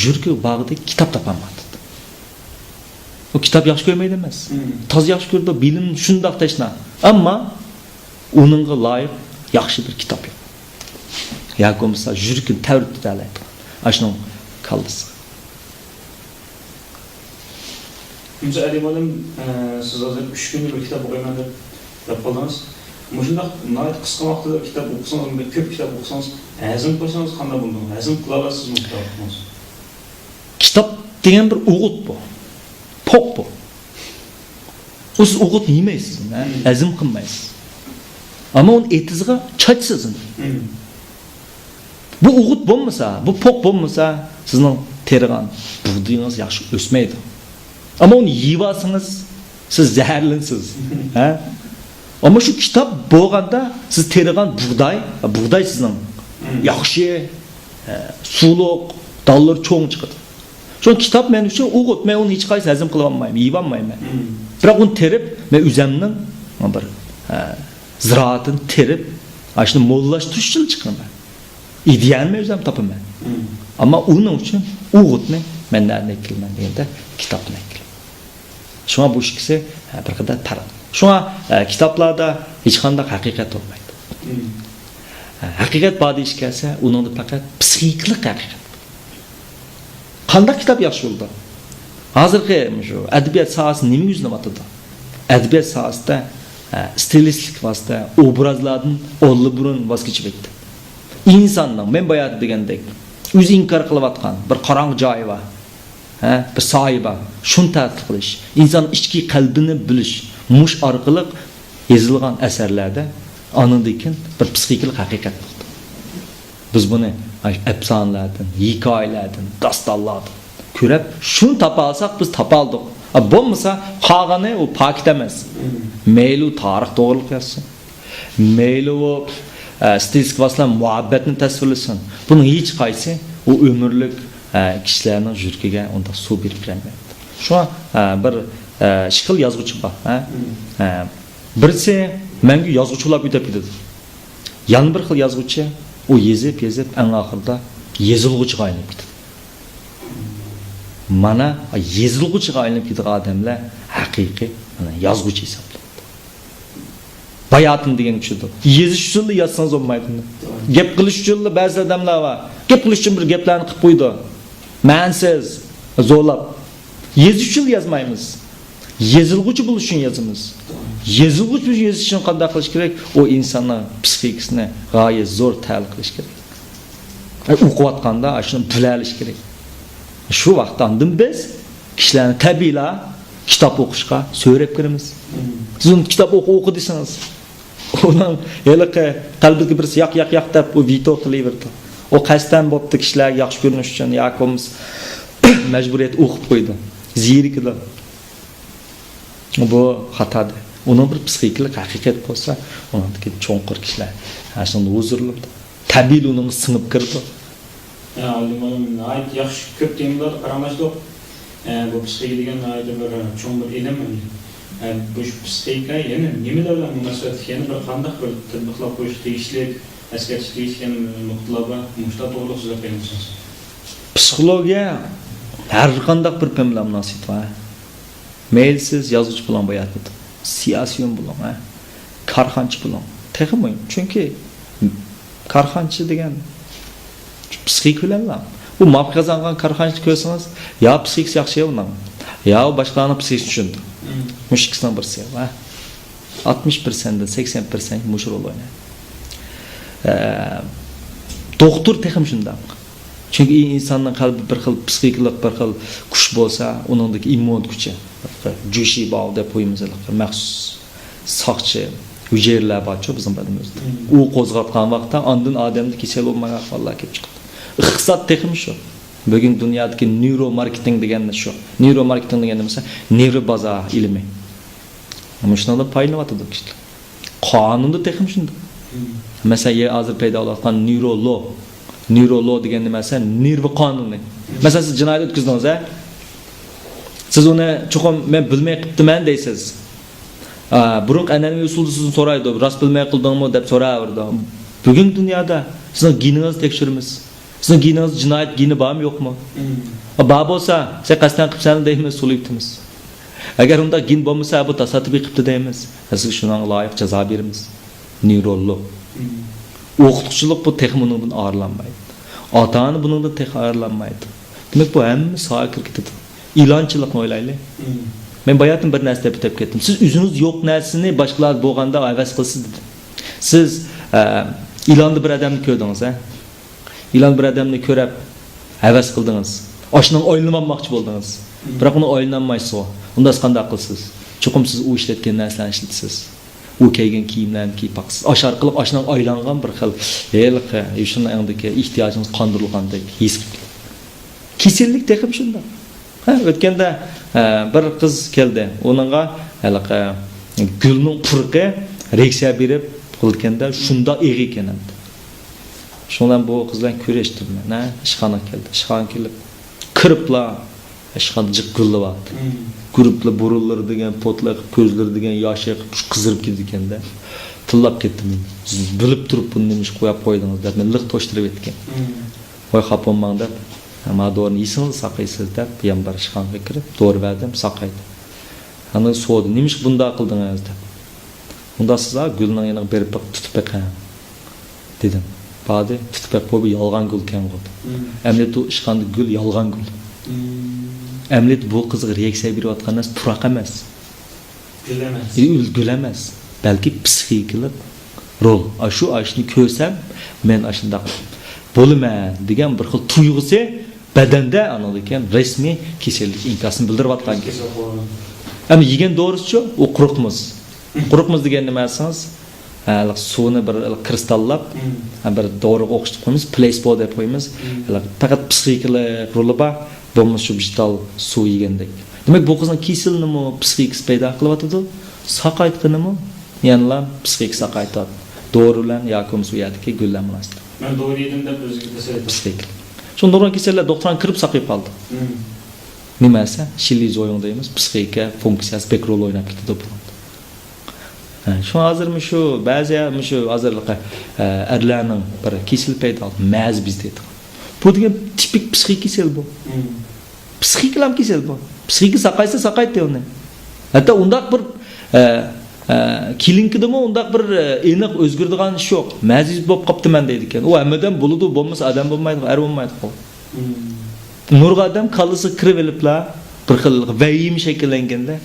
yurgi bag'ida kitob topolmadi. O kitap yaxshi ko'rmaydi emas. Toz yaxshi ko'rdi, bilim shundoq tashna. Ammo uningga loyiq yaxshi bir kitob yo'q. Yoki bo'lmasa yurgi tavrit alaydi. Ashno qaldisi. Kimsa adibim siz hozir 3 kunlik bir kitob o'qiyman deb qo'ldingiz. Mushundaq nihoyat qisqa vaqtda kitob o'qisangiz, ko'p kitob o'qisangiz, hazm qilsangiz qanday bo'ladi? Hazm qila olasizmi kitobni? Kitob degan bir o'g'it bu. Pok bu. Siz o'g'it yemaysiz, hazm qilmaysiz. Ammo uni etizga chachsiz. Bu o'g'it bo'lmasa, bu pok bo'lmasa, sizning terigan bug'doyingiz yaxshi o'smaydi. Ammo uni yeb olsangiz, siz zaharlansiz. Ha? Ama şu kitap bo'lganda siz terigan bug'doy sizning yaxshi, suluq, dallar cho'ng chiqadi. Şu kitap men uchun o'g'it, men uni hech qaysi hazm qila olmayman, yeb olmayman. Biroq uni terib, men o'zimning bir ziraatini terib, ashuni mo'llashtirish uchun chiqaman. İdealni o'zim topaman. Ammo uning uchun o'g'itni men nereden ekilman deganda kitobni ekilman. Shunga bu ikkisi bir qadar farq. Shunga kitoblarda hech qanday haqiqat bo'lmaydi. Haqiqat bor deyish kelsa, uningda faqat psixiklik haqiqat. Qanday kitob yaxshi bo'ldi? Hozirgi shu adabiyot sohasi nima yuzlanmoqda? Adabiyot sohasida stilistik vosita, obrazlardan o'rli burun voz kechib ketdi. İnsanning men bayat degandek o'zi inkor qilayotgan bir qorong'i joyi bor. Bir sohiba, shuni ta'kid qilish, inson ichki qalbini bilish, mush orqali yozilgan asarlarda anandikin bir psixiklik haqiqat bo'ldi. Biz buni afsonalardan, hikoyalardan, dastonlardan ko'rib, shuni topa olsak biz topa oldik. Bo'lmasa, qolgani u pokit emas. Mayli tarix to'g'riliq yozsin. Mayli u stilistik vasılan muhabbetini tasvirlasin. Bunun hiç qaysi o ömürlük kişilerinin yurkiga onda su berib bermaydi. Şu bir şıqıl yazğıcı var. Birisi menga yazğıcılar o'tib ketadi. Yana bir xil yazğıcı o yezib eng oxirida yezilg'uchiga aylanib ketadi. Mana yezilg'uchiga aylanib ketgan odamlar haqiqiy yazg'uchi hisoblanadi. Bayatın degan kishidir. Yezish uchun yazsangiz bo'lmaydi. Gap qilish uchun ba'zi odamlar bor. Gap qilish uchun bir gaplarni qilib qo'ydi. Ma'nsiz, zo'rlab. Yezish uchun yozmaymiz. Yezilg'uchi bo'lish uchun yozamiz. Yezilg'uchi yozish uchun qanday qilish kerak? O insonning psixikasini g'oyat zo'r ta'lim qilish kerak. O'qiyotganda shuni bilalish kerak. Shu vaqtdan biz kishilarni tabiiyla kitob o'qishga so'rab kiramiz. Siz uni kitob o'qi desangiz, uning haliqi qalbiga bir yoq deb u video qilaverdi. O qasddan bo'pti kishilar yaxshi ko'rinish uchun yoqimiz majburiyat o'qib qo'ydi. Ziriklar. Bu xatodir. Uning bir psixiklik haqiqat bo'lsa, uningki cho'nqir kishilar shunda huzurlanib, tabiiy uning singib kirdi. Ayt yaxshi ko'p temalar qaramashdi. Bu psixika degan bir cho'ng bir ilm. Bu psixika yana nimalar bilan munosabat, yana bir qanday bir tatbiqlab qo'yish tegishli, eskartish tegishli nuqtalarga mushtat to'g'ri so'zlab berasiz. Psixologiya har qanday bir bilan munosabat bor. Mailsiz yozuvchi bilan bo'yatdi. Siyosiyon bilan, korxonchi bilan. Texmo'yin. Chunki korxonchi degan psixikalar. Bu mavqazangan korxonchi ko'rsangiz, yo psixik yaxshi yo'qman. Ya başkalarının psixik düşündü. Müşkisinden birisi var. 60%'den 80% muşur rol oynar. Doktor texim şundan. Çünkü insanın kalbi bir xil psixiklik bir xil kuch bo'lsa, uningdagi immun kuchi, jo'shi bog' deb qo'yimizlar, maxsus soqchi hujayralar borchi bizning badamizda. U qo'zg'atgan vaqtda ondan odamda kasal bo'lmagan ahvollar kelib chiqadi. Iqtisod texim shu. Bugün dünyadaki nöromarketing degeni şu. Nöromarketing degeni mesela nevro baza ilmi. Ama şundan paylanıvatıdık işte. Kanunda tekim şunda. Mesela ye hazır payda olan nöro degeni mesela nervi kanunu. Mesela siz cinayet ötküzdünüz ha? Siz onu çok men bilmey qiptiman deysiz. Burun annenin usulda sizin soraydı. Rast bilmey qıldыңmı deb soraverdi. Bugün dünyada sizin geniniz tekşirimiz. Sizin geniniz cinayet geni var mı yok mu? Bar bolsa, sen qasdan qipsan deymiz, so'layibdimiz. Agar unda gen bo'lmasa bu tasodifiy qipti deymiz. Siz shunga loyiq jazo beramiz. Neurolog. O'qituvchilik bu texnikidan ayrılanmaydi. Ota-ona bundan tex ayrılanmaydi. Demek bu hamma soha kirib ketadi. İlanchilikni o'ylaylik. Men bayatim bir narsa deb ketdim. Siz o'zingiz yo'q narsani boshqalar bo'lganda avaz qilsiz dedi. Siz ilonni bir odamni ko'rdingiz, ha? İlan bir odamni ko'rib avaz qildingiz. Oshning o'ylanmoqchi bo'ldingiz. Biroq uni o'ylanmaysiz. Unda qanday qilsiz? Chuqum siz u ishlatgan narsalarni ishlatasiz. U kiygan kiyimlarni kiyib baqsiz. Osh orqali oshning o'ylangan bir xil shunday yandagi ehtiyojingiz qondirilgandek his qilib. Kasallik teqib shunda. O'tganda bir qiz keldi. Onunğa gulning purqi reaksiya berib qilganda shunda eg'i ekan. Shundan bu qizdan ko'rishdim men. Ishxona keldi. Ishxona kelib kiribla ishxona jiq gullabdi. Grupla burullar degan potlar, ko'zlar degan yoshi qizirib ketdi ekanda. Tillab ketdim. Bilib turib buni nima ish qo'yib qo'ydingiz deb men liq to'shtirib etgan. Voy xaponman deb Madorni yesiniz saqaysiz deb yan bir ishxonaga kirib dori berdim, saqaydi. Ana so'di, nima ish bunda qildingiz deb. Unda siz gulning yana berib tutib ekan dedim. Badi tutib qo'yib yolg'on gul ekan qo'ydi. Amlet u ishxonda gul yolg'on gul. Amlet bu qizga reaksiya berayotgan narsa turaq emas. Gul emas. Balki psixikalik rol. Shu ashni ko'rsam men ashunda bo'laman degan bir xil tuyg'usi badanda anadigan rasmiy kasallik inkosini bildirib atgan. Ama yegan dorisi u quruqmiz. Quruqmiz degan nima desangiz, suvni bir kristallab, bir doriga o'xshatib qo'yamiz, placebo deb qo'yamiz. Faqat psixikalik roli bor, bo'lmasa shu vital suv yegandek. Demak bu qizning kasalligini psixikasi paydo qilyapti. Saqaytqinimi? Ya'ni psixik saqaytadi. Dorilar yoki suyadagi gullar munosib. Men doğru yedim deb o'ziga tasavvur psixik. Shundan kasallar doktordan kirib saqayib qoldi. Nimasi? Shilizoid deymiz, psixika funksiyasi pek rol o'ynab ketdi bu. Şu hazırmı şu bazı şu hazırlık erlerinin bir kesil payda mez bizde. Bu degan tipik psixik kesel bu. Psixiklam kesel bu. Psixiki saqaysa saqaytdi onu. Hatta undaq bir kilinkidimi undaq bir aniq o'zgardigan ish yo'q. Maziz bo'lib qoptiman deydi ekan. U hammadan bo'ladi, bo'lmasa adam bo'lmaydi, er bo'lmaydi. Nurga adam kallasi kirib elibla bir xil vahim shakllanganda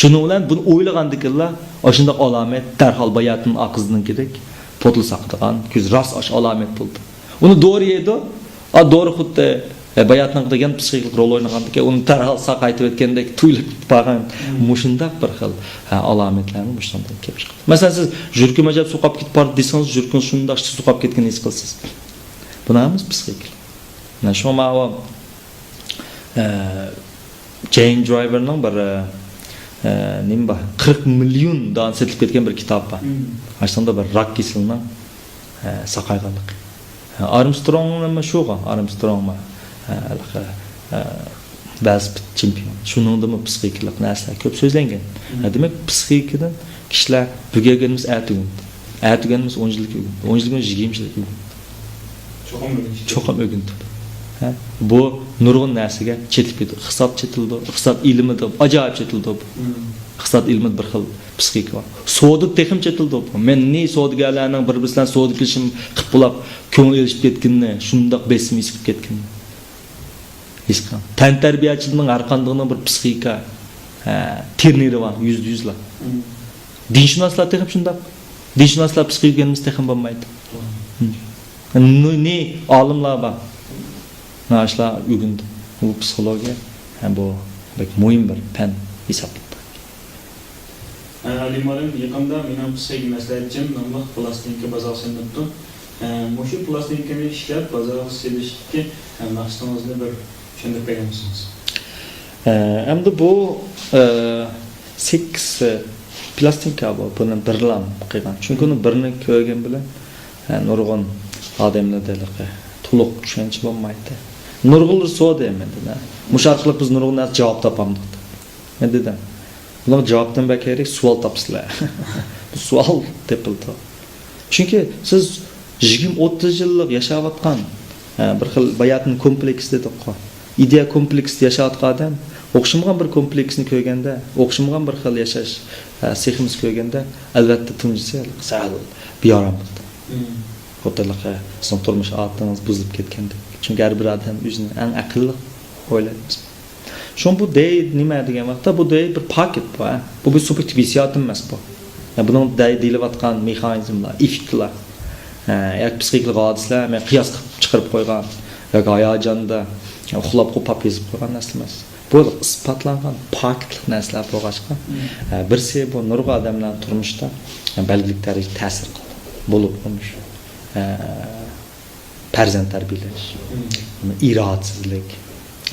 shuni bilan buni o'ylagandikilar, o'shunda alomat darhol bayatning aqizninkidek potil saqdigan, ko'z rost osh alomat bo'ldi. Uni dori yedi, dori xuddi bayatning degan psixik rol o'ynagandiki, uni darhol saqaytib o'tgandek tuyulib qolgan, mushundaq bir xil alomatlarni mushundan kelib chiqdi. Masalan, siz jurkim ajab suqab ketib bordi desangiz, jurkin shundoq suqab ketgan his qilasiz. Bunamiz psixik. Mana shu ma'vo Jane Driverning bir nimba 40 milyon dan setilib ketgan bir kitob bor. Aslında bir rak kasalligining saqayganlik. Armstrong nima shuga, Armstrong ma basp chempion. Shuningdek psixiklik narsa ko'p so'zlangan. Demak, psixikadan kishilar bugunimiz atuganimiz 10 yillik, 10 yillik 20 yillik. Cho'qim o'g'indi. Bu nurg'un narsaga chetib ketdi. Iqtisod chetildi, iqtisod ilmi deb ajoyib chetildi. Iqtisod ilmi bir xil psixik bor. Savdo texim chetildi. Men ne savdogarlarning bir-biridan savdo qilishim qilib bo'lib, ko'ngil elishib ketganini, shundoq besim isib ketganini. His qildim. Tan tarbiyachining har qanday bir psixika terneri bor, yüzlar. Dinshunoslar texim shundoq. Dinshunoslar psixikamiz texim bo'lmaydi. Ne olimlar bor. Naşla bugün bu psikoloji hem bu pek mühim bir pen hesaplandı. Alimlerin yakında benim psixik meselelerim namlı Falastin'e bazasını tuttu. Muşu plastinkani ishlab bozorga selishga maqsadingizni bir tushuntirib bergan misiniz? Endi bu 8 plastinka bu. Buni birlam qilgan. Chunki uni birini ko'rgan bilan nurg'un odamlarda to'liq tushunch bo'lmaydi. Nurg'unlar so'z deyman. Mush orqali biz nurg'un javob topamiz. Men dedim. Bular javobdan kerak savol topsizlar. Bu savol tepildi. Chunki siz 20-30 yillik yashayotgan bir xil bayatning kompleksi dediq-ku. Ideya kompleksida yashayotgan odam o'xshamagan bir kompleksni ko'rganda, o'xshamagan bir xil yashash seximiz ko'rganda albatta tunjisi sal beorom bo'ldi. Xotalaqa sizning turmush odatingiz buzilib ketganda. Chunki har bir odam o'zini eng aqlli o'ylaydi. Shon bu dey nima degan vaqtda bu dey bir paket bu. Bu bir subyektiv hissiyot emas bu. Buning deyilayotgan mexanizmlar, effektlar, yoki psixik hodisalar, men qiyos chiqarib qo'ygan yoki hayajonda uxlab qo'pab yozib qo'ygan narsa emas. Bu isbotlangan paketlik narsalar bo'lg'achqa, birsi bu nurg'un odamlar turmushda belgilik darajada ta'sir qildi. Bo'lib qo'ymish. Farzand tarbiyalash,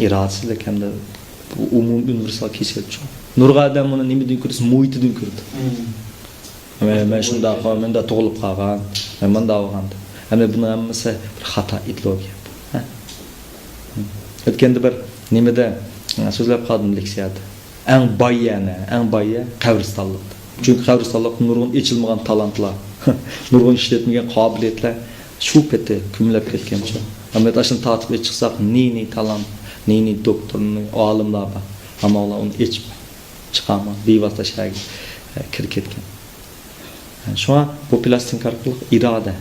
irodsizlik hamda umumiy universal kesilib chiqdi. Nurg'un odam uni nimadan ko'rsa, muhitidan ko'rdi. Men shunda menda tug'ilib qolgan, men bunda bo'lgan. Hamda buni hammasi bir xato ideologiya. O'tganda bir nimada so'zlab qoldim leksiyada. Eng boy qabristonlik. Chunki qabristonlik nurg'un echilmagan talantlar, nurg'un ishlatmagan qobiliyatlar shu peti kumlab ketgancha. Ammo tashini tatib chiqsaq, ni talant, ni doktorni, olimlar bor. Ammo ular uni echmay chiqaman, bevosita shaga kirib ketgan. Shuna bu plastinka orqali iroda.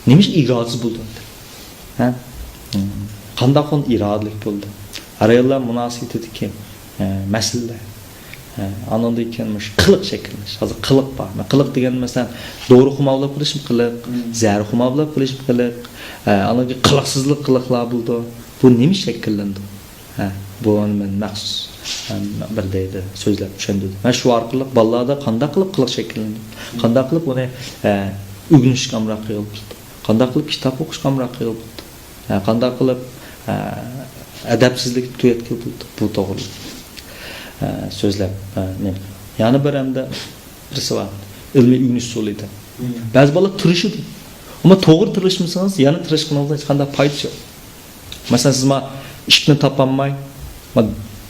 Nima irodasiz bo'ldi? Ha? Qanday qon irodalik bo'ldi? Araylar munosabatidagi masalalar. Anondan kelmiş qiliq shakllanish. Hozir qiliq bor. Qiliq degan masalan, to'g'ri xumavlab qilish qiliq, zar xumavlab qilish qiliq, anaga qiliqsizlik qiliqlar bo'ldi. Bu nima shakllandi? Bu men maxsus bir deydi so'zlab tushundim. Men shu orqali bolalarda qanday qilib qiliq shakllandi? Qanday qilib uni o'rganish kamroq qilib, qanday qilib kitob o'qish kamroq qilib, qanday qilib adabsizlik tuyatga bo'ldi. Bu to'g'ri. So'zlab yana bir hamda birisi bor. Ilmiy o'rganish usulida. Ba'zi bolalar tirishadi. Ammo to'g'ri tirishmasangiz, yana tirishganingizda hech qanday foyda yo'q. Masalan, siz ishni topolmay,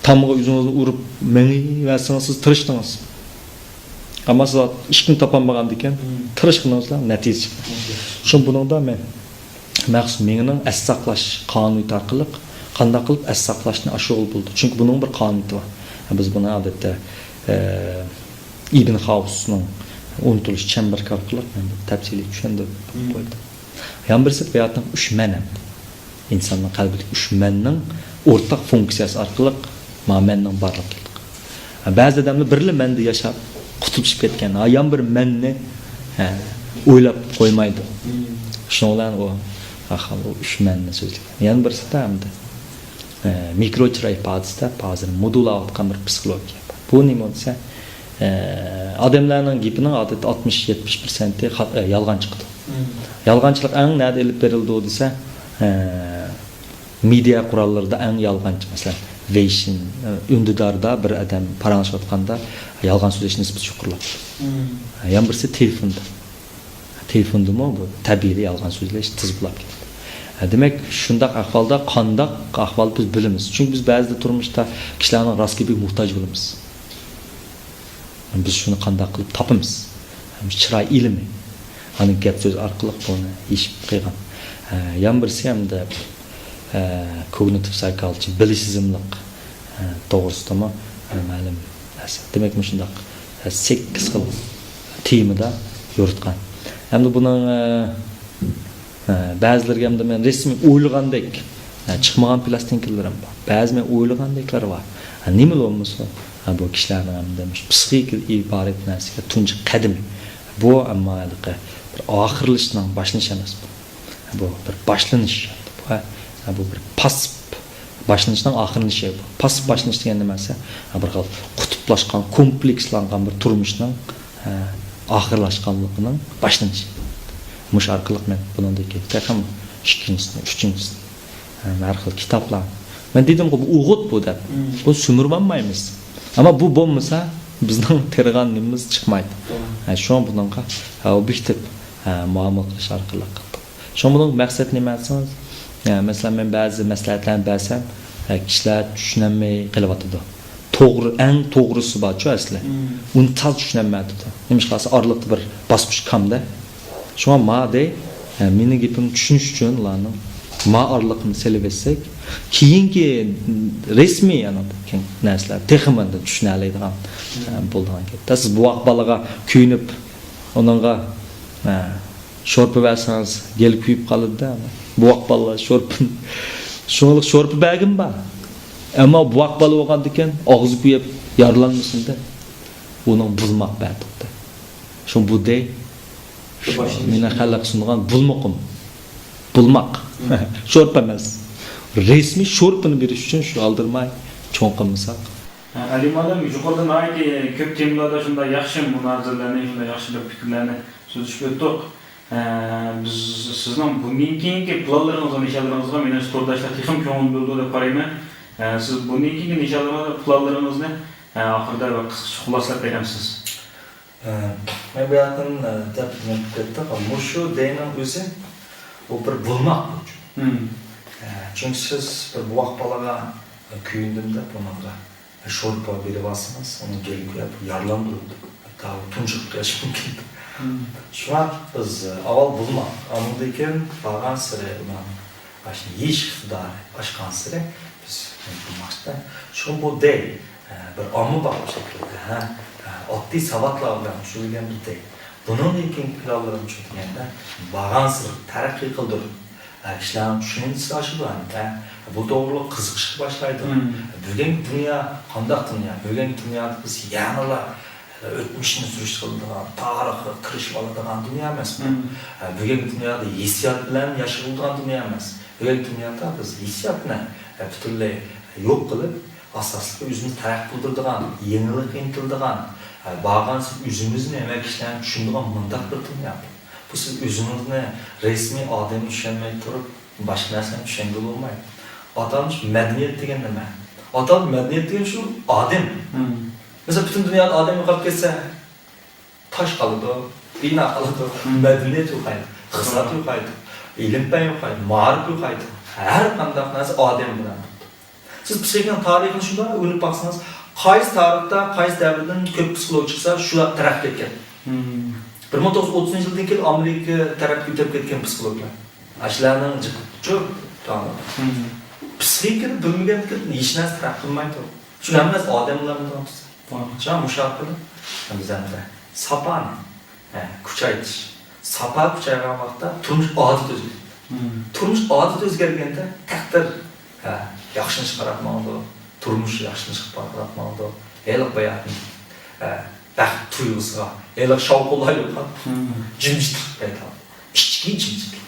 tamg'a o'zingizni urib, meni va siz tirishdingiz. Ammo siz ishni topolmagan ekan, tirishganingizda natija chiqadi. Shu buningda men maxsus mening as saqlash qonuni orqali qanday qilib as saqlashni ashug'ul bo'ldi. Chunki buning bir qonuni bor. Biz buni odatda Ibn Xavsning unutilish chambarka orqali tafsiliy tushuntirib qo'ydi. Yana birisi hayotning 3 ma'ni. İnsanın qalbidagi 3 ma'nining o'rtaq funksiyasi orqali ma'nining borligi. Ba'zi odamlar birli ma'nida yashab qutulib ketgan. Yan bir ma'ni o'ylab qo'ymaydi. Shundan o ahol 3 ma'ni so'zlaydi. Yana birisi hamda mikrochiray podista hozir modulayotgan bir psixologiya. Bu nima bo'lsa, odamlarning gapining odatda 60-70% yolg'on chiqdi. Yolg'onchilik eng nada olib berildi desa, media qurollarida eng yolg'onchi, masalan, Veyshin, Undudarda bir odam paranglashayotganda yolg'on so'zlash nisbati yuqoriladi. Yana birisi telefonda. Telefondami bu tabiiy yolg'on so'zlash tiz bo'lib ketadi. Demek shunday ahvolda qanday ahvol biz bilamiz. Chunki biz ba'zida turmushda kishilarning rostga muhtoj bo'lamiz. Biz shuni qanday qilib topamiz? Chiroy ilmi. Ani gap so'z orqali buni eshib qo'ygan. Yan birisi hamda cognitive psychology, bilishsizlik to'g'risida ma'lum narsa. Demek shunday 8 xil temada yoritgan. Hamda buning ba'zilarga hamda men rasmiy o'ylagandek chiqmagan plastinkalar ham bor. Ba'zi men o'ylagandeklar bor. Nima bo'lmasa, bu kishilarning hamda psixik iborat narsaga tunji qadim. Bu ammo bir oxirlashdan boshlanish emas. Bu bir boshlanish. Bu bir pasib boshlanishdan oxirlanishi bu. Pasib boshlanish degan nimasi? Bir xil qutublashgan, komplekslangan bir turmushning oxirlashganligining boshlanishi. Mush orqali men buningdagi taqam ikkinchisini, uchinchisini har xil kitoblar. Men dedim bu o'g'it bu deb. Bu sumirmanmaymiz. Ammo bu bo'lmasa bizning terganimiz chiqmaydi. Shu buningga obyektiv muomala qilish orqali qildik. Shu buning maqsadi nima desangiz, masalan men ba'zi maslahatlarni bersam, kishilar tushunmay qilyotdi. To'g'ri, eng to'g'risi bor-ku asli. Uni taz tushunmaydi. Nima qilsa orliqda bir bosqich kamda. Shunga ma'de meni gapimni tushunish uchun ularning ma'orliqni selibetsek, keyingi resmiy narsalar texmanda tushuna oladigan bo'lgan gap. Siz bu aqbalaga kuyinib, onunga sho'rpa bersangiz, gelib kuyib qoladi-da. Bu aqballa sho'rpa shunlik sho'rpa bergim bor. Ammo bu aqbala bo'lganda ekan, og'zi kuyib yaralanmasin-da. Uning bulmoq berdi. Shu bu dey meni xalq sungan bulmoqim. Bulmoq. Sho'rpa emas. Resmi sho'rpani berish uchun shu aldirmay cho'ng qilmasak. Alimadan yuqoridan aytdi, ko'p temalarda shunday yaxshi munozaralarni, shunday yaxshi bir fikrlarni so'zlashib o'tdik. Biz sizning bundan keyingi planlaringiz va nishonlaringizga meni to'rdashlar texnik ko'ngil bo'ldi deb qarayman. Siz bundan keyingi nishonlaringizni, planlaringizni oxirida bir qisqacha xulosalab berasiz. Men bu yerdan deb ketdim. Mushu deyman o'zi bu bir bulmoq. Çünkü siz bir bu aqbalaga kuyindimda bunga sho'rpa berib olsangiz, uni gelib yaralandırdı. Daha tunçuq qilish mumkin. Shuna biz avval bulmoq. Ammo ekan bargan siri ularni yeyish iqtidori oshgan siri biz bulmoqda. Shu bu dey bir omma bor shaklda, oddiy savatlar bilan tushilgan bir dey. Bundan keyin planlarim tushganda bargan siri taraqqiy qildirib kishilarning tushunchasi oshiradi. Bu to'g'ri qiziqishga boshlaydi. Bugungi dunyo qanday dunyo? Bugungi dunyoda biz ya'nilar o'tmishni surishtiradigan, tarixni kirishib oladigan dunyo emas. Bugungi dunyoda hissiyot bilan yashaydigan dunyo emas. Bugungi dunyoda biz hissiyotni butunlay yo'q qilib, asosli o'zimizni taraqqiy qildiradigan, yangilik intiladigan, bag'ansiz o'zimizni emas kishilarni tushunadigan mundaq bir dunyo. Bu siz o'zingizni resmiy odam tushunmay turib, boshqa narsani tushunga bo'lmaydi. Adam madaniyat degan nima? Adam madaniyat degan shu odam. Mesela bütün dünyada odam yo'qolib ketsa, tosh qoladi, bino qoladi, madaniyat yo'qoladi, xizmat yo'qoladi, ilm-fan yo'qoladi, ma'rifat yo'qoladi. Har qanday narsa odam bilan. Siz psixologiyani tarixini shunday o'ylab baksangiz, qaysi tarixda, qaysi davrdan ko'p psixolog chiqsa, shular taraqqi etgan. 1930-yildan keyin Amerika tarafga o'tib ketgan psixologlar. Ashlarning jo'q tanlab. Psixikani bilmagan hech narsa taraf qilmaydi. Shular emas odamlar bilan. Şu muşakkılı bizimde sapan kuchaytish. Sapa kuchaygan vaqtda turmush odat o'zgaradi. Turmush odat o'zgarganda taqdir yaxshini chiqarmoqda, turmush yaxshini chiqarmoqda. Eliq bayatni baxt tuyg'usiga, eliq shovqinlar yo'q. Jimjitlik paydo. Ichki jimjitlik.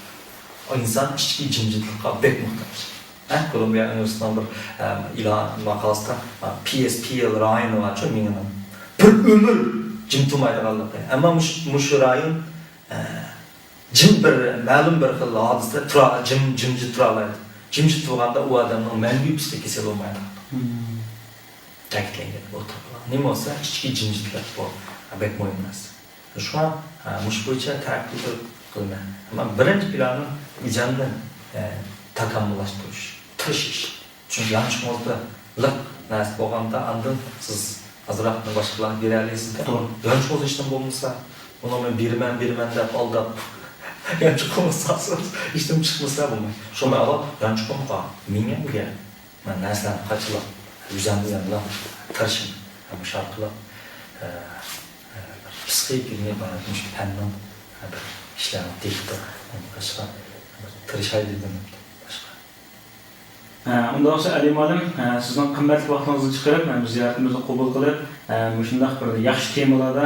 İnsan ichki jimjitlikqa bek muhtoj. Kolumbiya Üniversitesi'nden bir ilan maqalasida PSPL rayonu var çok minimum. Bir ömür jim turmaydi qaldı. Ama mush rayon jim bir ma'lum bir xil hodisa jimjit turalaydi. Jimjit turganda u odamning mangu psixik kasal bo'lmaydi. Ta'kidlangan bu to'g'ri. Nima bo'lsa ichki jimjitlik bor. Bek muhim emas. Shu ham mush bo'yicha taraqqi qilma. Ama birinchi plani ijodni takomillashtirish, tirishish. Çünkü yanlış oldu. Lıq narsa bo'lganda andın siz azroqni boshqalarga bera olasizda. Yanlış oldu ishdan bo'lmasa, uni men beraman deb aldab yanlış olmasa ishdan chiqmasa bo'lmaydi. Shunday olib, yanlış bo'lmoqqa menga buga men narsalarni qachilab, o'zimizdan tirishim, bu shartlar psixik nebaratmış fandan bir ishlarni tektir, boshqa tirishay dedim. Unda olsa Ali Malim, sizning qimmatli vaqtingizni chiqarib, biz ziyoratimizni qabul qilib, shunday bir yaxshi temalarda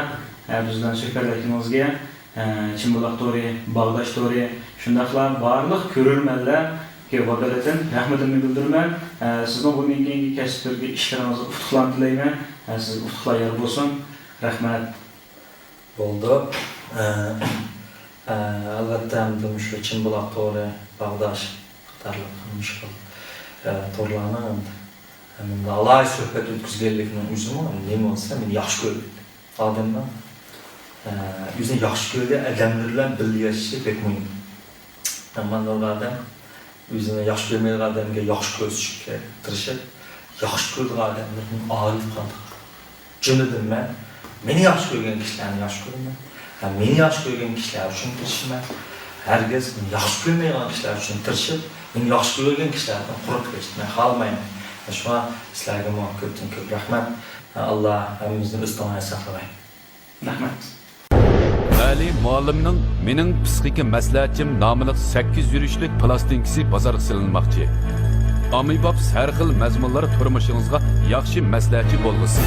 bizdan suhbatlashishingizni, Chimbuloq to'ri, Bag'dash to'ri, shundaqlar barliq ko'rurmanlarga vakolatdan rahmatimni bildiraman. Sizning bundan keyingi kasbdagi ishlaringizni utuqlarni tilayman. Siz utuqlar yor bo'lsin. Rahmat. Bo'ldi. Albatta, shu Chimbuloq to'g'ri, Bag'dosh qatorliq mushkul to'g'rilarni endi alay suhbat o'tkazganlikning o'zimi nima bo'lsa men yaxshi ko'raman. Odamlar o'zini yaxshi ko'rgan odamlar bilan birga yashash bek muhim. Men odam o'zini yaxshi ko'rmaydigan odamga yaxshi ko'rsatishga tirishib, yaxshi ko'radigan odamlarning orif qildi. Jumladan meni yaxshi ko'rgan kishilarni yaxshi ko'raman. Meni yaxshi ko'rgan kishilar uchun tirishman. Herkes yaxshi ko'rmaydigan kishilar uchun tirishib, meni yaxshi ko'rgan kishilardan quruq ketishni xohlamayman. Shuna sizlarga ko'pdan ko'p rahmat. Alloh hammamizni o'z tomoniga saqlasin. Rahmat. Ali muallimning mening psixika maslahatchim nomli 8 yurishlik plastinkasi bozorga silinmoqchi. Amibab har xil mazmunlar turmushingizga yaxshi maslahatchi bo'lsin.